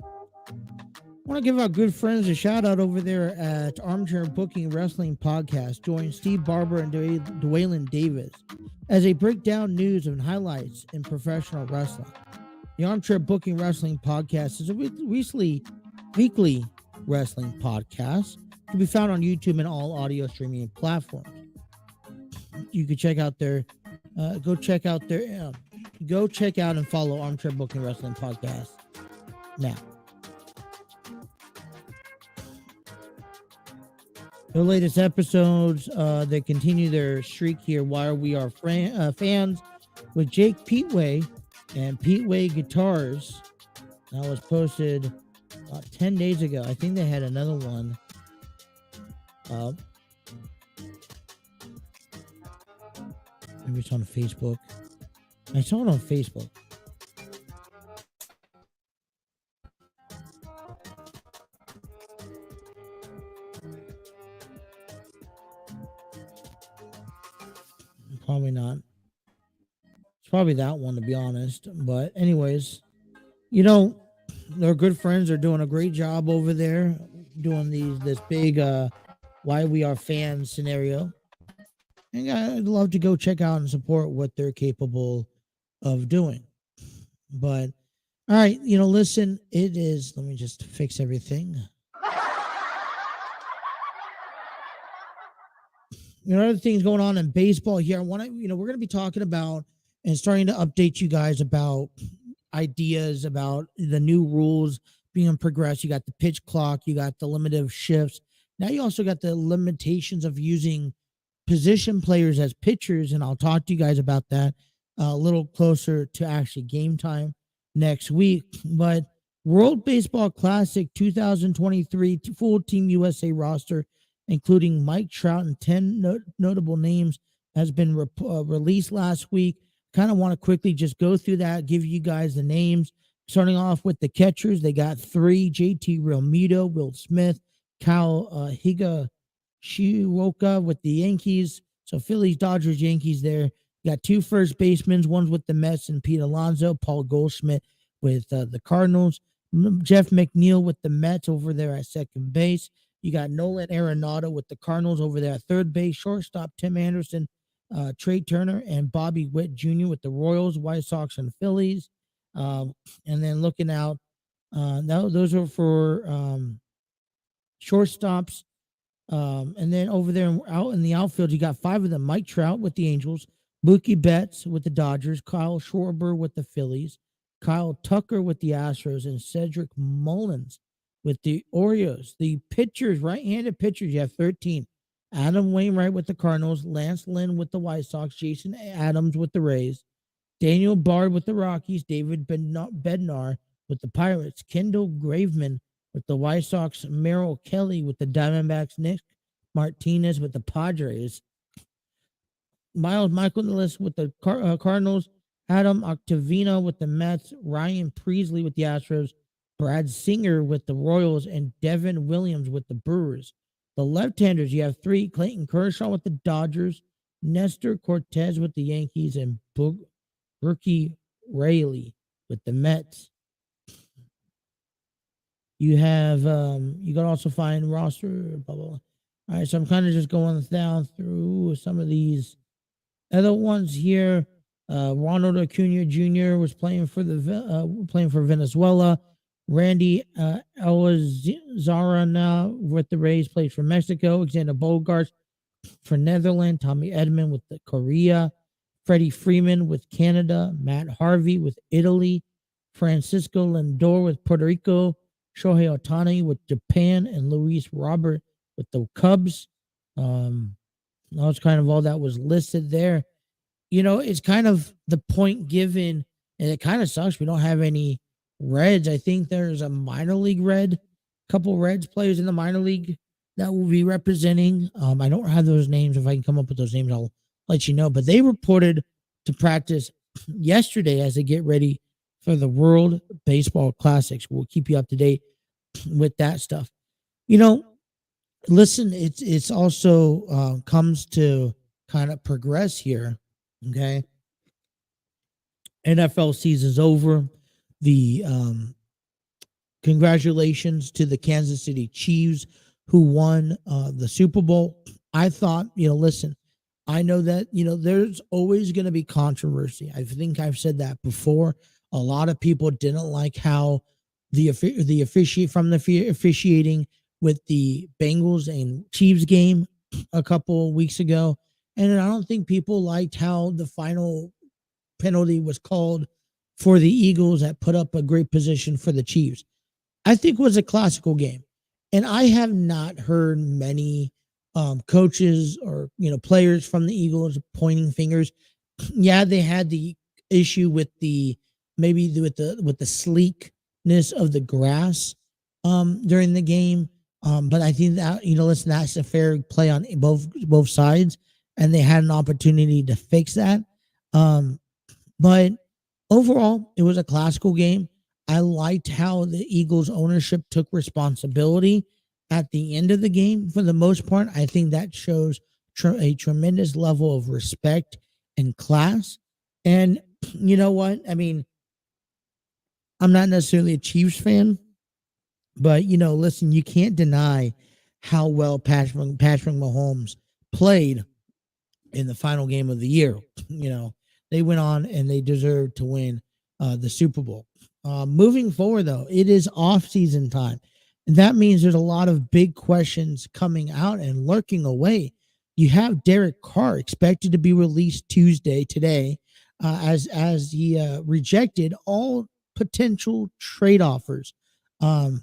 I want to give our good friends a shout out over there at Armchair Booking Wrestling Podcast. Join Steve Barber and Dwaylen Davis as they break down news and highlights in professional wrestling. The Armchair Booking Wrestling Podcast is a weekly wrestling podcast to be found on YouTube and all audio streaming platforms. You can check out their, go check out and follow Armchair Booking Wrestling Podcast now. The latest episodes, they continue their streak here. Why we are fans with Jake Peatway and Peatway Guitars. That was posted 10 days ago. I think they had another one. Maybe it's on Facebook. I saw it on Facebook. Probably not. It's probably that one, to be honest. But anyways, they're good friends. They're doing a great job over there, doing this big why we are fans scenario. And I'd love to go check out and support what they're capable of doing. But all right, listen, it is. Let me just fix everything. Other things going on in baseball here. We're going to be talking about and starting to update you guys about ideas about the new rules being progressed. You got the pitch clock, you got the limit of shifts. Now you also got the limitations of using position players as pitchers, and I'll talk to you guys about that a little closer to actually game time next week. But World Baseball Classic 2023 full Team USA roster, including Mike Trout and 10 notable names, has been released last week. Kind of want to quickly just go through that, give you guys the names. Starting off with the catchers, they got 3: JT Realmuto, Will Smith, Kyle Higashioka with the Yankees. So Phillies, Dodgers, Yankees there. You got 2 first basemen, one's with the Mets and Pete Alonso, Paul Goldschmidt with the Cardinals, Jeff McNeil with the Mets over there at second base. You got Nolan Arenado with the Cardinals over there at third base. Shortstop, Tim Anderson, Trey Turner, and Bobby Witt Jr. with the Royals, White Sox, and Phillies. And then looking out, those are for shortstops. And then over there out in the outfield, you got 5 of them. Mike Trout with the Angels, Mookie Betts with the Dodgers, Kyle Schwarber with the Phillies, Kyle Tucker with the Astros, and Cedric Mullins with the Orioles. The pitchers, right-handed pitchers, you have 13. Adam Wainwright with the Cardinals, Lance Lynn with the White Sox, Jason Adams with the Rays, Daniel Bard with the Rockies, David Bednar with the Pirates, Kendall Graveman with the White Sox, Merrill Kelly with the Diamondbacks, Nick Martinez with the Padres, Miles Michaelis with the Cardinals, Adam Octavino with the Mets, Ryan Presley with the Astros, Brad Singer with the Royals, and Devin Williams with the Brewers. The left-handers, you have 3: Clayton Kershaw with the Dodgers, Nestor Cortez with the Yankees, and Brookie Raley with the Mets. You have, you can also find roster, blah, blah, blah. All right, so I'm kind of just going down through some of these other ones here. Ronald Acuna Jr. was playing for Venezuela. Randy Elizarrarena with the Rays played for Mexico. Alexander Bogaerts for Netherlands. Tommy Edman with the Korea. Freddie Freeman with Canada. Matt Harvey with Italy. Francisco Lindor with Puerto Rico. Shohei Ohtani with Japan, and Luis Robert with the Cubs. That was kind of all that was listed there. It's kind of the point given, and it kind of sucks we don't have any Reds. I think there's a minor league Red, couple Reds players in the minor league that will be representing. I don't have those names. If I can come up with those names, I'll let you know. But they reported to practice yesterday as they get ready for the World Baseball Classics. We'll keep you up to date with that stuff. Listen, it's also comes to kind of progress here. Okay. NFL season's over. the congratulations to the Kansas City Chiefs who won the Super Bowl. I thought, listen, I know that, there's always going to be controversy. I think I've said that before. A lot of people didn't like how the officiating with the Bengals and Chiefs game a couple of weeks ago. And I don't think people liked how the final penalty was called for the Eagles that put up a great position for the Chiefs. I think it was a classical game. And I have not heard many coaches or players from the Eagles pointing fingers. Yeah, they had the issue with the sleekness of the grass during the game. But I think that listen, that's a fair play on both sides, and they had an opportunity to fix that. But overall, it was a classical game. I liked how the Eagles ownership took responsibility at the end of the game. For the most part, I think that shows a tremendous level of respect and class. And you know what? I mean, I'm not necessarily a Chiefs fan, but listen, you can't deny how well Patrick Mahomes played in the final game of the year. They went on and they deserved to win the Super Bowl. Moving forward, though, it is off-season time. And that means there's a lot of big questions coming out and lurking away. You have Derek Carr expected to be released today, as he rejected all potential trade offers. And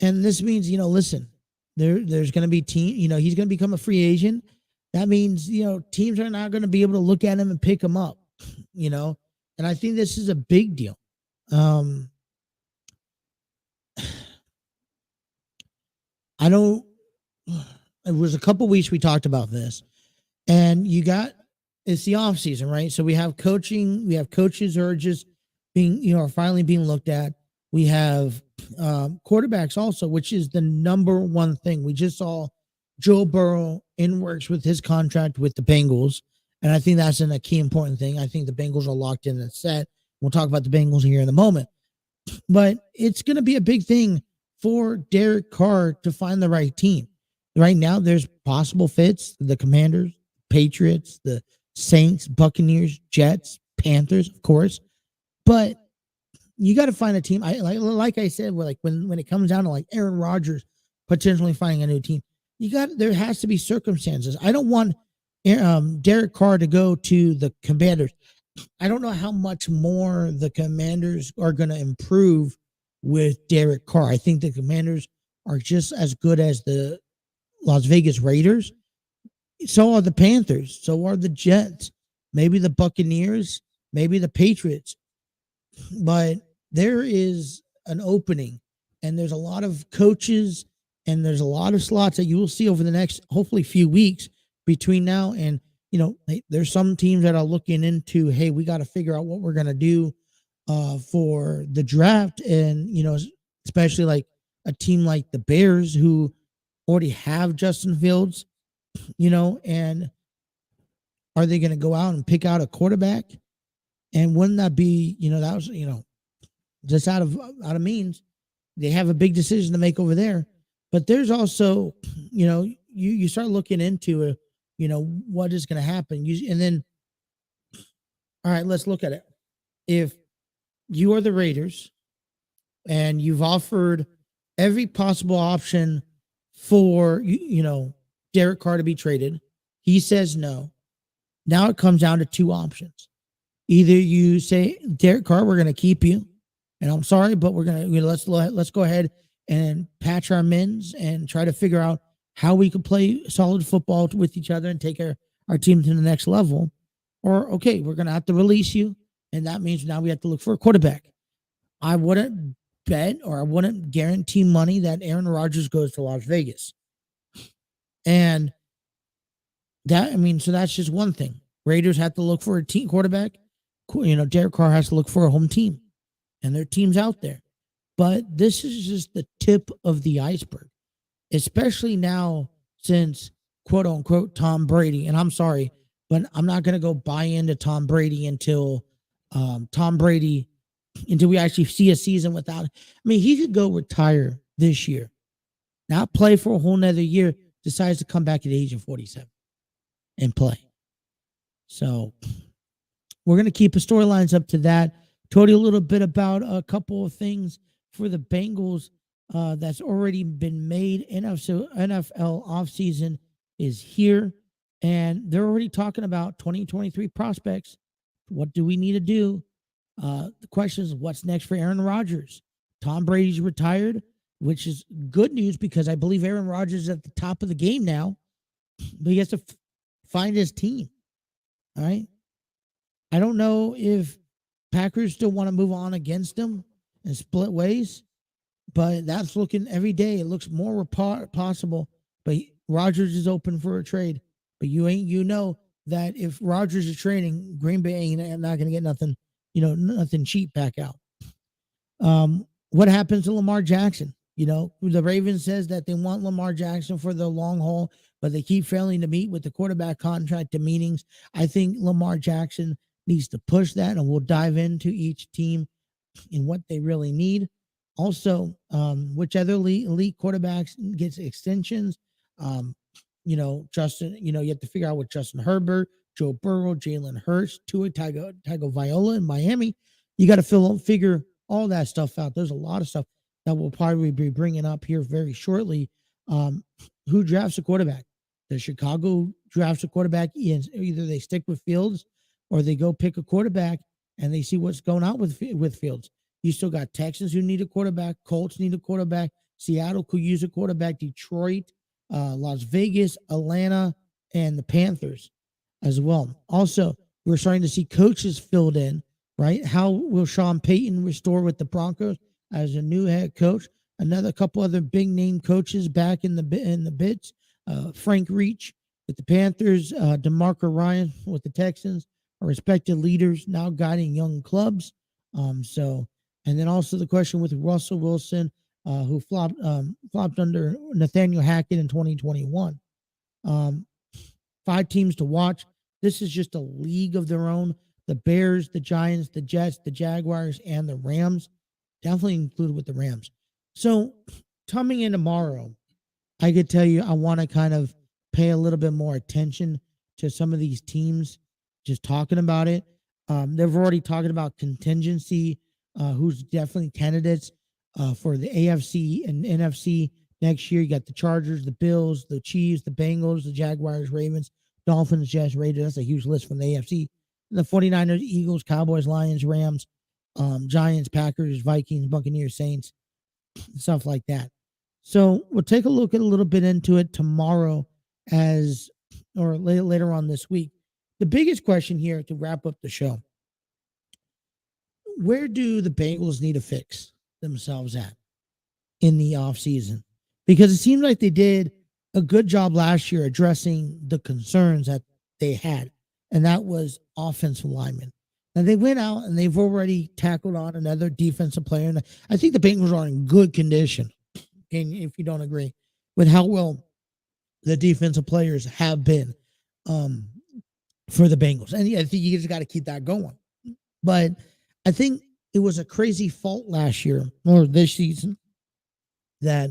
this means, listen, there's going to be he's going to become a free agent. That means, teams are not going to be able to look at him and pick him up, and I think this is a big deal. It was a couple weeks we talked about this, and it's the off season, right? So we have coaching, we have coaches who are just being, finally being looked at. We have quarterbacks also, which is the number one thing. We just saw Joe Burrow in works with his contract with the Bengals, and I think that's a key important thing. I think the Bengals are locked in and set. We'll talk about the Bengals here in a moment. But it's going to be a big thing for Derek Carr to find the right team. Right now, there's possible fits: the Commanders, Patriots, the Saints, Buccaneers, Jets, Panthers, of course. But you got to find a team. Like I said, when it comes down to Aaron Rodgers potentially finding a new team, there has to be circumstances. I don't want Derek Carr to go to the Commanders. I don't know how much more the Commanders are going to improve with Derek Carr. I think the Commanders are just as good as the Las Vegas Raiders. So are the Panthers. So are the Jets. Maybe the Buccaneers. Maybe the Patriots. But there is an opening, and there's a lot of coaches, and there's a lot of slots that you will see over the next, hopefully, few weeks between now and, there's some teams that are looking into, hey, we got to figure out what we're going to do for the draft. And, especially like a team like the Bears who already have Justin Fields, and are they going to go out and pick out a quarterback? And wouldn't that be, that was, just out of means, they have a big decision to make over there. But there's also, you start looking into what is going to happen. And then, all right, let's look at it. If you are the Raiders and you've offered every possible option for, Derek Carr to be traded, he says no. Now it comes down to two options. Either you say, Derek Carr, we're going to keep you, and I'm sorry, but we're going to, let's go ahead and patch our men's and try to figure out how we could play solid football with each other and take our team to the next level. Or, okay, we're going to have to release you, and that means now we have to look for a quarterback. I wouldn't bet, or I wouldn't guarantee money that Aaron Rodgers goes to Las Vegas. And so that's just one thing. Raiders have to look for a team quarterback. Derek Carr has to look for a home team, and there are teams out there. But this is just the tip of the iceberg, especially now since, quote unquote, Tom Brady. And I'm sorry, but I'm not going to go buy into Tom Brady until, Tom Brady, until we actually see a season without. I mean, he could go retire this year, not play for a whole nother year, decides to come back at the age of 47 and play. So we're going to keep the storylines up to that. Told you a little bit about a couple of things for the Bengals that's already been made. NFL offseason is here, and they're already talking about 2023 prospects. What do we need to do? The question is, what's next for Aaron Rodgers? Tom Brady's retired, which is good news because I believe Aaron Rodgers is at the top of the game now, but he has to find his team. All right. I don't know if Packers still want to move on against him and split ways, but that's looking every day. It looks more possible, but Rodgers is open for a trade. But you know that if Rodgers is trading, Green Bay ain't not going to get nothing, nothing cheap back out. What happens to Lamar Jackson? The Ravens says that they want Lamar Jackson for the long haul, but they keep failing to meet with the quarterback contract to meetings. I think Lamar Jackson needs to push that, and we'll dive into each team and what they really need. Also, which other elite quarterbacks gets extensions. Justin, you have to figure out what Justin Herbert, Joe Burrow, Jalen Hurts, Tua Tagovailoa in Miami. You got to figure all that stuff out. There's a lot of stuff that we'll probably be bringing up here very shortly. Who drafts a quarterback? Does Chicago drafts a quarterback? Either they stick with Fields or they go pick a quarterback and they see what's going on with Fields. You still got Texans who need a quarterback. Colts need a quarterback. Seattle could use a quarterback. Detroit, Las Vegas, Atlanta, and the Panthers as well. Also, we're starting to see coaches filled in, right? How will Sean Payton restore with the Broncos as a new head coach? Another couple other big name coaches back in the bits. Frank Reich with the Panthers, DeMarco Ryan with the Texans, are respected leaders now guiding young clubs. And then also the question with Russell Wilson, who flopped under Nathaniel Hackett in 2021. 5 teams to watch. This is just a league of their own. The Bears, the Giants, the Jets, the Jaguars, and the Rams. Definitely included with the Rams. So coming in tomorrow, I could tell you I want to kind of pay a little bit more attention to some of these teams, just talking about it. They've already talking about contingency, who's definitely candidates for the AFC and NFC next year. You got the Chargers, the Bills, the Chiefs, the Bengals, the Jaguars, Ravens, Dolphins, Jets, Raiders. That's a huge list from the AFC. And the 49ers, Eagles, Cowboys, Lions, Rams, Giants, Packers, Vikings, Buccaneers, Saints, stuff like that. So we'll take a look at a little bit into it tomorrow or later on this week. The biggest question here to wrap up the show: where do the Bengals need to fix themselves at in the offseason? Because it seems like they did a good job last year addressing the concerns that they had, and that was offensive linemen. Now, they went out and they've already tackled on another defensive player, and I think the Bengals are in good condition, and if you don't agree with how well the defensive players have been for the Bengals. And I think you just got to keep that going. But I think it was a crazy fault last year or this season that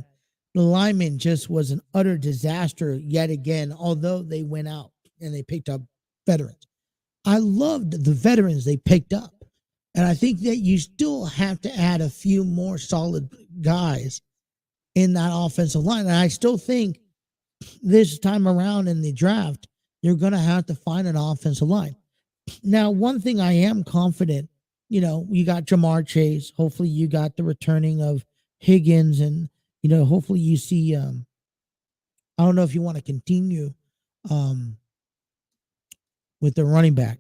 the lineman just was an utter disaster yet again, although they went out and they picked up veterans. I loved the veterans they picked up. And I think that you still have to add a few more solid guys in that offensive line. And I still think this time around in the draft, you're going to have to find an offensive line. Now, one thing I am confident, you got Jamar Chase. Hopefully you got the returning of Higgins, and, hopefully you see, I don't know if you want to continue with the running back.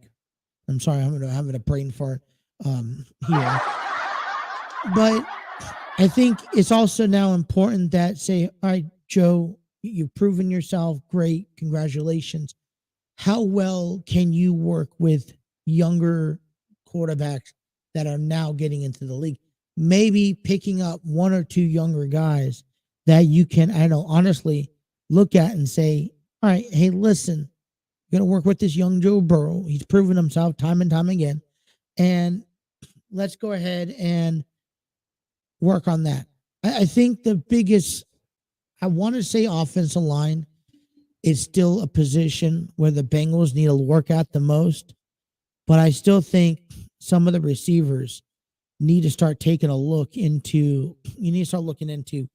I'm sorry, I'm having a brain fart here. But I think it's also now important that say, all right, Joe, you've proven yourself great. Congratulations. How well can you work with younger quarterbacks that are now getting into the league? Maybe picking up 1 or 2 younger guys that you can, honestly look at and say, all right, hey, listen, you're going to work with this young Joe Burrow. He's proven himself time and time again. And let's go ahead and work on that. I think the biggest, I want to say offensive line is still a position where the Bengals need to work at the most. But I still think some of the receivers need to start taking a look into, you need to start looking into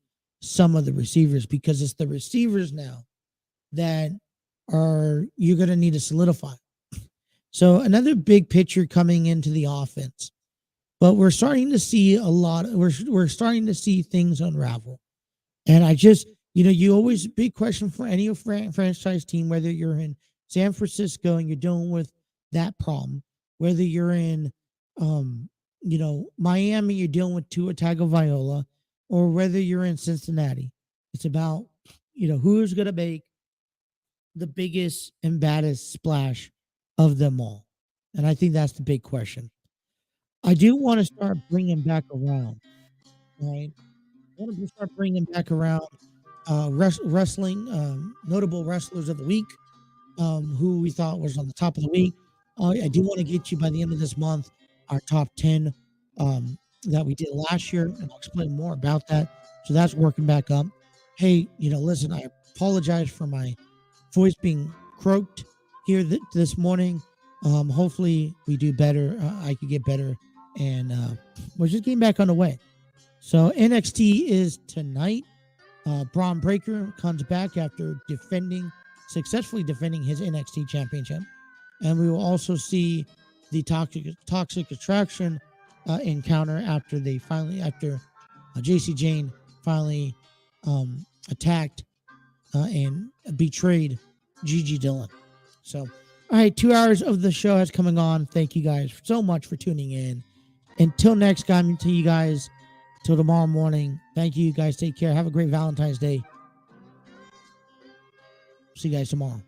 some of the receivers, because it's the receivers now that you're going to need to solidify. So another big picture coming into the offense, but we're starting to see we're starting to see things unravel. And I just, you always, big question for any franchise team, whether you're in San Francisco and you're dealing with that problem, whether you're in, Miami, you're dealing with Tua Tagovailoa, or whether you're in Cincinnati. It's about, who's going to make the biggest and baddest splash of them all. And I think that's the big question. I do want to start bringing back around, right? I want to start bringing back around wrestling, notable wrestlers of the week, who we thought was on the top of the week. I do want to get you by the end of this month our top 10 that we did last year, and I'll explain more about that. So that's working back up. Hey, listen, I apologize for my voice being croaked here this morning. Hopefully we do better. I could get better, and we're just getting back on the way. So NXT is tonight. Braun Breaker comes back after successfully defending his NXT championship. And we will also see the toxic attraction encounter after JC Jane finally attacked and betrayed Gigi Dillon. So, all right, 2 hours of the show has coming on. Thank you guys so much for tuning in. Until next time, to you guys, till tomorrow morning. Thank you guys. Take care. Have a great Valentine's Day. See you guys tomorrow.